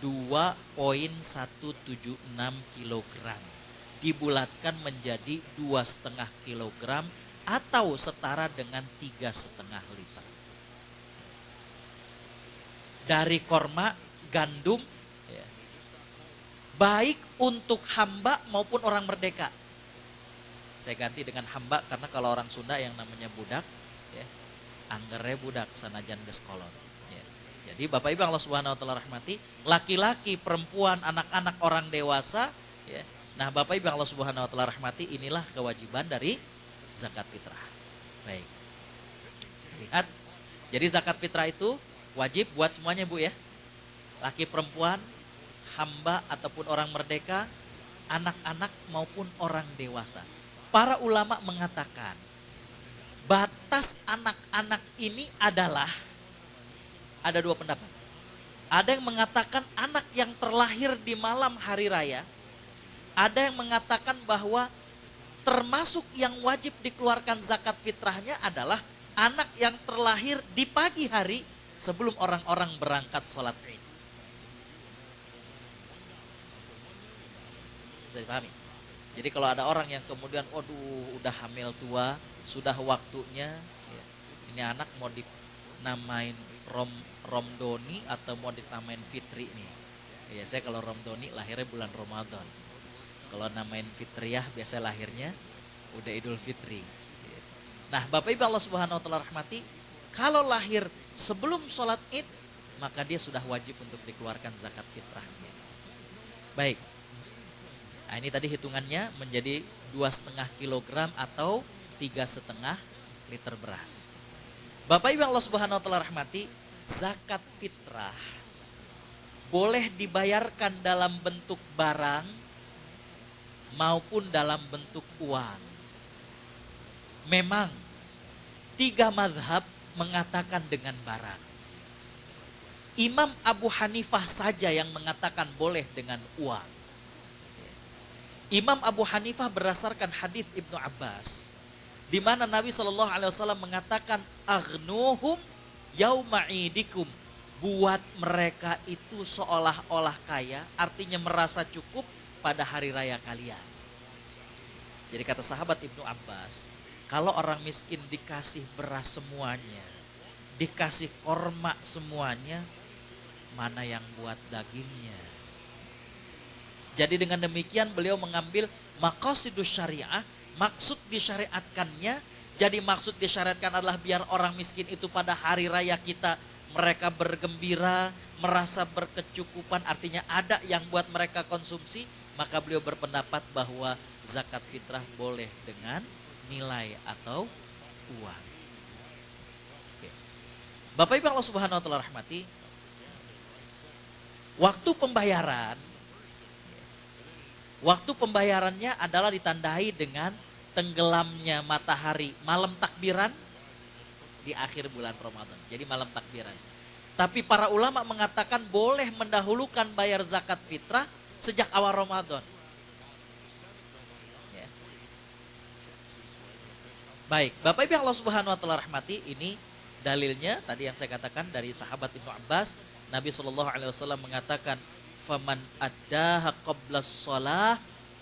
2,176 kilogram, dibulatkan menjadi 2,5 kilogram atau setara dengan 3,5 liter. Dari korma, gandum, ya, baik untuk hamba maupun orang merdeka. Saya ganti dengan hamba karena kalau orang Sunda yang namanya budak, ya, anggere budak sanajan geus kolot. Ya. Jadi Bapak Ibu Allah Subhanahu wa taala rahmati, laki-laki, perempuan, anak-anak, orang dewasa, ya. Nah, Bapak Ibu Allah Subhanahu wa taala rahmati, inilah kewajiban dari zakat fitrah. Baik. Lihat. Jadi zakat fitrah itu wajib buat semuanya, Bu, ya. Laki, perempuan, hamba ataupun orang merdeka, anak-anak maupun orang dewasa. Para ulama mengatakan batas anak-anak ini adalah, ada dua pendapat. Ada yang mengatakan anak yang terlahir di malam hari raya. Ada yang mengatakan bahwa termasuk yang wajib dikeluarkan zakat fitrahnya adalah anak yang terlahir di pagi hari sebelum orang-orang berangkat sholat Id. Bisa dipahami? Jadi kalau ada orang yang kemudian, waduh, udah hamil tua, sudah waktunya, ya, ini anak mau dinamain Romdoni atau mau dinamain Fitri nih. Ya, saya kalau Romdoni lahirnya bulan Ramadan. Kalau namain Fitriyah biasa lahirnya udah Idul Fitri. Nah, Bapak Ibu Allah Subhanahu wa taala rahmati, kalau lahir sebelum sholat Id, maka dia sudah wajib untuk dikeluarkan zakat fitrahnya. Baik. Nah, ini tadi hitungannya menjadi 2,5 kilogram atau 3,5 liter beras. Bapak Ibu Allah Subhanahu wa taala rahmati, zakat fitrah boleh dibayarkan dalam bentuk barang maupun dalam bentuk uang. Memang 3 mazhab mengatakan dengan barang. Imam Abu Hanifah saja yang mengatakan boleh dengan uang. Imam Abu Hanifah berdasarkan hadis Ibnu Abbas, di mana Nabi SAW mengatakan aghnuhum yauma'idikum, buat mereka itu seolah-olah kaya, artinya merasa cukup pada hari raya kalian. Jadi kata sahabat Ibnu Abbas, kalau orang miskin dikasih beras semuanya, dikasih korma semuanya, mana yang buat dagingnya? Jadi dengan demikian beliau mengambil maqasidus syariah, maksud disyariatkannya. Jadi maksud disyariatkan adalah biar orang miskin itu pada hari raya kita mereka bergembira, merasa berkecukupan, artinya ada yang buat mereka konsumsi. Maka beliau berpendapat bahwa zakat fitrah boleh dengan nilai atau uang. Oke. Bapak Ibu Allah Subhanahu wa taala rahmati, waktu pembayarannya adalah ditandai dengan tenggelamnya matahari malam takbiran di akhir bulan Ramadan. Jadi malam takbiran. Tapi para ulama mengatakan boleh mendahulukan bayar zakat fitrah sejak awal Ramadan. Ya. Baik, Bapak Ibu Allah Subhanahu wa taala rahmati, ini dalilnya tadi yang saya katakan dari sahabat Ibnu Abbas. Nabi SAW mengatakan, faman addaha qablas shalah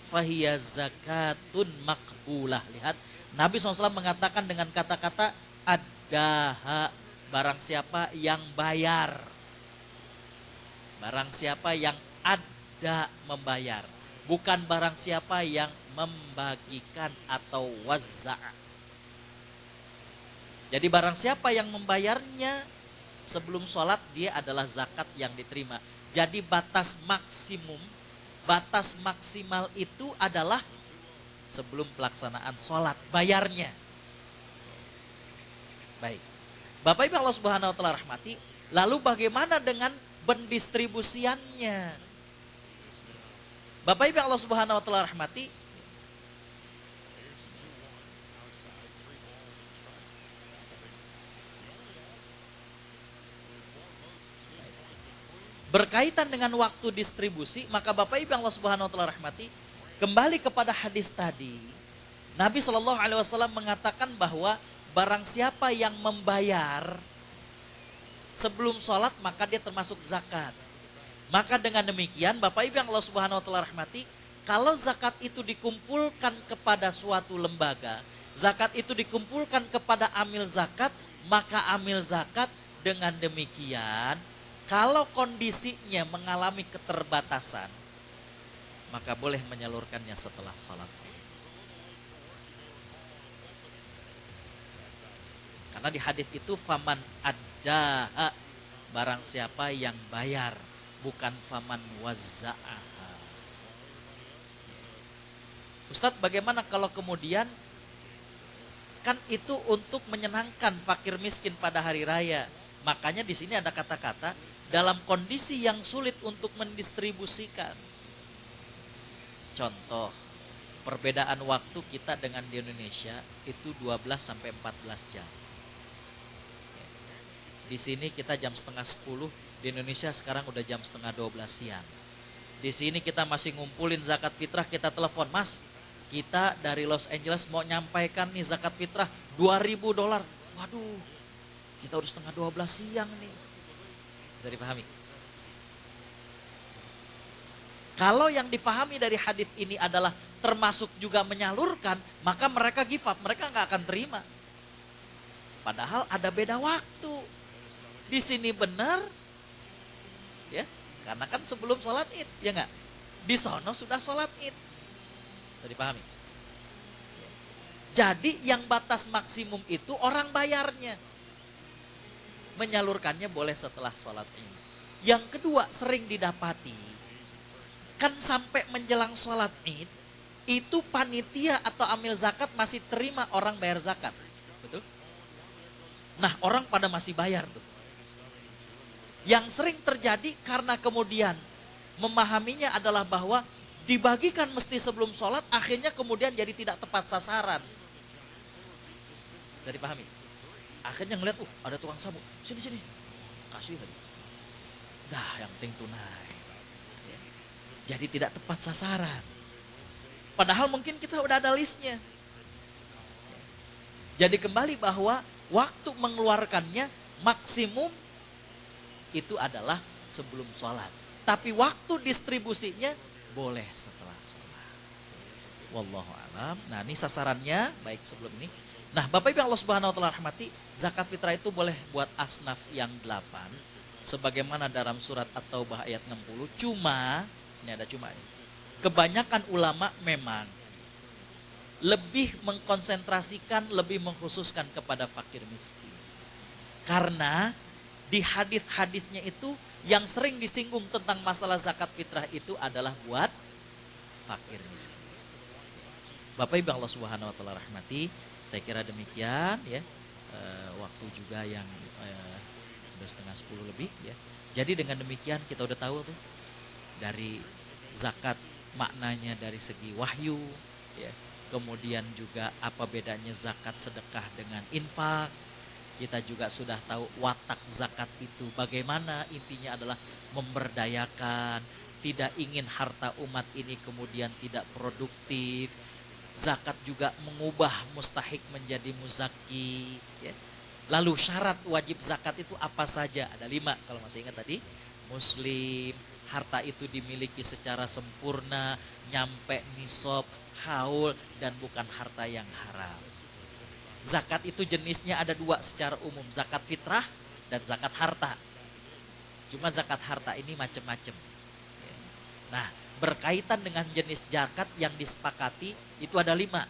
fahiya zakatun maqbulah. Lihat, Nabi SAW mengatakan dengan kata-kata addaha, barang siapa yang bayar, barang siapa yang ada membayar, bukan barang siapa yang membagikan atau wazza'a. Jadi barang siapa yang membayarnya sebelum sholat, dia adalah zakat yang diterima. Jadi batas maksimal itu adalah sebelum pelaksanaan sholat, bayarnya. Baik, Bapak Ibu Allah Subhanahu wa taala rahmati, lalu bagaimana dengan pendistribusiannya? Bapak Ibu Allah Subhanahu wa taala rahmati, berkaitan dengan waktu distribusi, maka Bapak Ibu Allah Subhanahu wa taala rahmati, kembali kepada hadis tadi. Nabi SAW mengatakan bahwa barang siapa yang membayar sebelum sholat, maka dia termasuk zakat. Maka dengan demikian Bapak Ibu Allah Subhanahu wa taala rahmati, kalau zakat itu dikumpulkan kepada suatu lembaga, zakat itu dikumpulkan kepada amil zakat, maka amil zakat dengan demikian kalau kondisinya mengalami keterbatasan, maka boleh menyalurkannya setelah salat. Karena di hadis itu faman addaha, barang siapa yang bayar, bukan faman wazza'aha. Ustadz, bagaimana kalau kemudian kan itu untuk menyenangkan fakir miskin pada hari raya? Makanya di sini ada kata-kata dalam kondisi yang sulit untuk mendistribusikan. Contoh, perbedaan waktu kita dengan di Indonesia itu 12 sampai 14 jam. Di sini kita jam setengah 10, di Indonesia sekarang udah jam setengah 12 siang. Di sini kita masih ngumpulin zakat fitrah, kita telepon, Mas, kita dari Los Angeles mau nyampaikan nih zakat fitrah $2.000. Waduh, kita udah setengah 12 siang nih. Bisa dipahami? Kalau yang difahami dari hadis ini adalah termasuk juga menyalurkan, maka mereka give up, mereka nggak akan terima. Padahal ada beda waktu. Di sini benar, ya, karena kan sebelum sholat id, ya nggak? Di sono sudah sholat id. Bisa dipahami? Jadi yang batas maksimum itu orang bayarnya. Menyalurkannya boleh setelah sholat ini. Yang kedua, sering didapati, kan sampai menjelang sholat id, itu panitia atau amil zakat masih terima orang bayar zakat. Betul? Nah, orang pada masih bayar tuh. Yang sering terjadi karena kemudian memahaminya adalah bahwa dibagikan mesti sebelum sholat, akhirnya kemudian jadi tidak tepat sasaran. Jadi pahami? Akhirnya ngeliat, ada tukang sabun, sini, kasih lagi. Dah, yang penting tunai. Ya. Jadi tidak tepat sasaran. Padahal mungkin kita udah ada listnya. Jadi kembali bahwa waktu mengeluarkannya maksimum itu adalah sebelum sholat. Tapi waktu distribusinya boleh setelah sholat. Wallahu a'lam. Nah ini sasarannya baik sebelum ini. Nah Bapak Ibu Allah Subhanahu wa ta'ala rahmati, zakat fitrah itu boleh buat asnaf yang 8. Sebagaimana dalam surat At-Taubah ayat 60. Cuma, ini ada cuma ya. Kebanyakan ulama memang lebih mengkonsentrasikan, lebih mengkhususkan kepada fakir miskin. Karena di hadis-hadisnya itu yang sering disinggung tentang masalah zakat fitrah itu adalah buat fakir miskin. Bapak Ibu Allah Subhanahu wa ta'ala rahmati, saya kira demikian ya. Waktu juga yang udah 9:30 lebih ya. Jadi dengan demikian kita udah tahu tuh dari zakat maknanya dari segi wahyu ya. Kemudian juga apa bedanya zakat sedekah dengan infak. Kita juga sudah tahu watak zakat itu bagaimana, intinya adalah memberdayakan, tidak ingin harta umat ini kemudian tidak produktif. Zakat juga mengubah mustahik menjadi muzaki. Ya. Lalu syarat wajib zakat itu apa saja? Ada 5 kalau masih ingat tadi. Muslim, harta itu dimiliki secara sempurna, nyampe nisab, haul, dan bukan harta yang haram. Zakat itu jenisnya ada 2 secara umum, zakat fitrah dan zakat harta. Cuma zakat harta ini macam-macam. Nah, berkaitan dengan jenis zakat yang disepakati itu ada 5.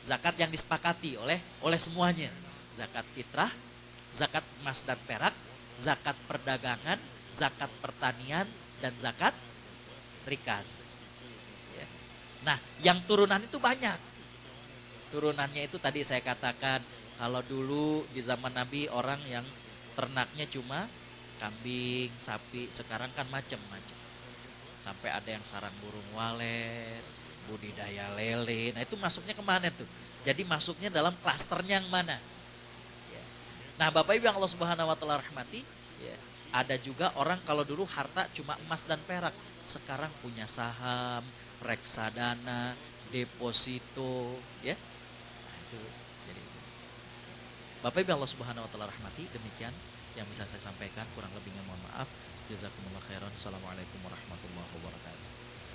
Zakat yang disepakati oleh semuanya. Zakat fitrah, zakat emas dan perak, zakat perdagangan, zakat pertanian, dan zakat rikaz. Nah, yang turunan itu banyak. Turunannya itu tadi saya katakan, kalau dulu di zaman Nabi orang yang ternaknya cuma kambing, sapi, sekarang kan macam-macam. Sampai ada yang sarang burung walet, budidaya lele. Nah itu masuknya kemana tuh? Jadi masuknya dalam klasternya yang mana? Ya. Nah Bapak Ibu yang Allah Subhanahu wa ta'ala rahmati, ya, ada juga orang kalau dulu harta cuma emas dan perak, sekarang punya saham, reksadana, deposito, ya. Nah itu jadi Bapak Ibu Allah Subhanahu wa ta'ala rahmati, demikian yang bisa saya sampaikan, kurang lebihnya mohon maaf. Jazakumullah khairan. Assalamualaikum warahmatullahi wabarakatuh.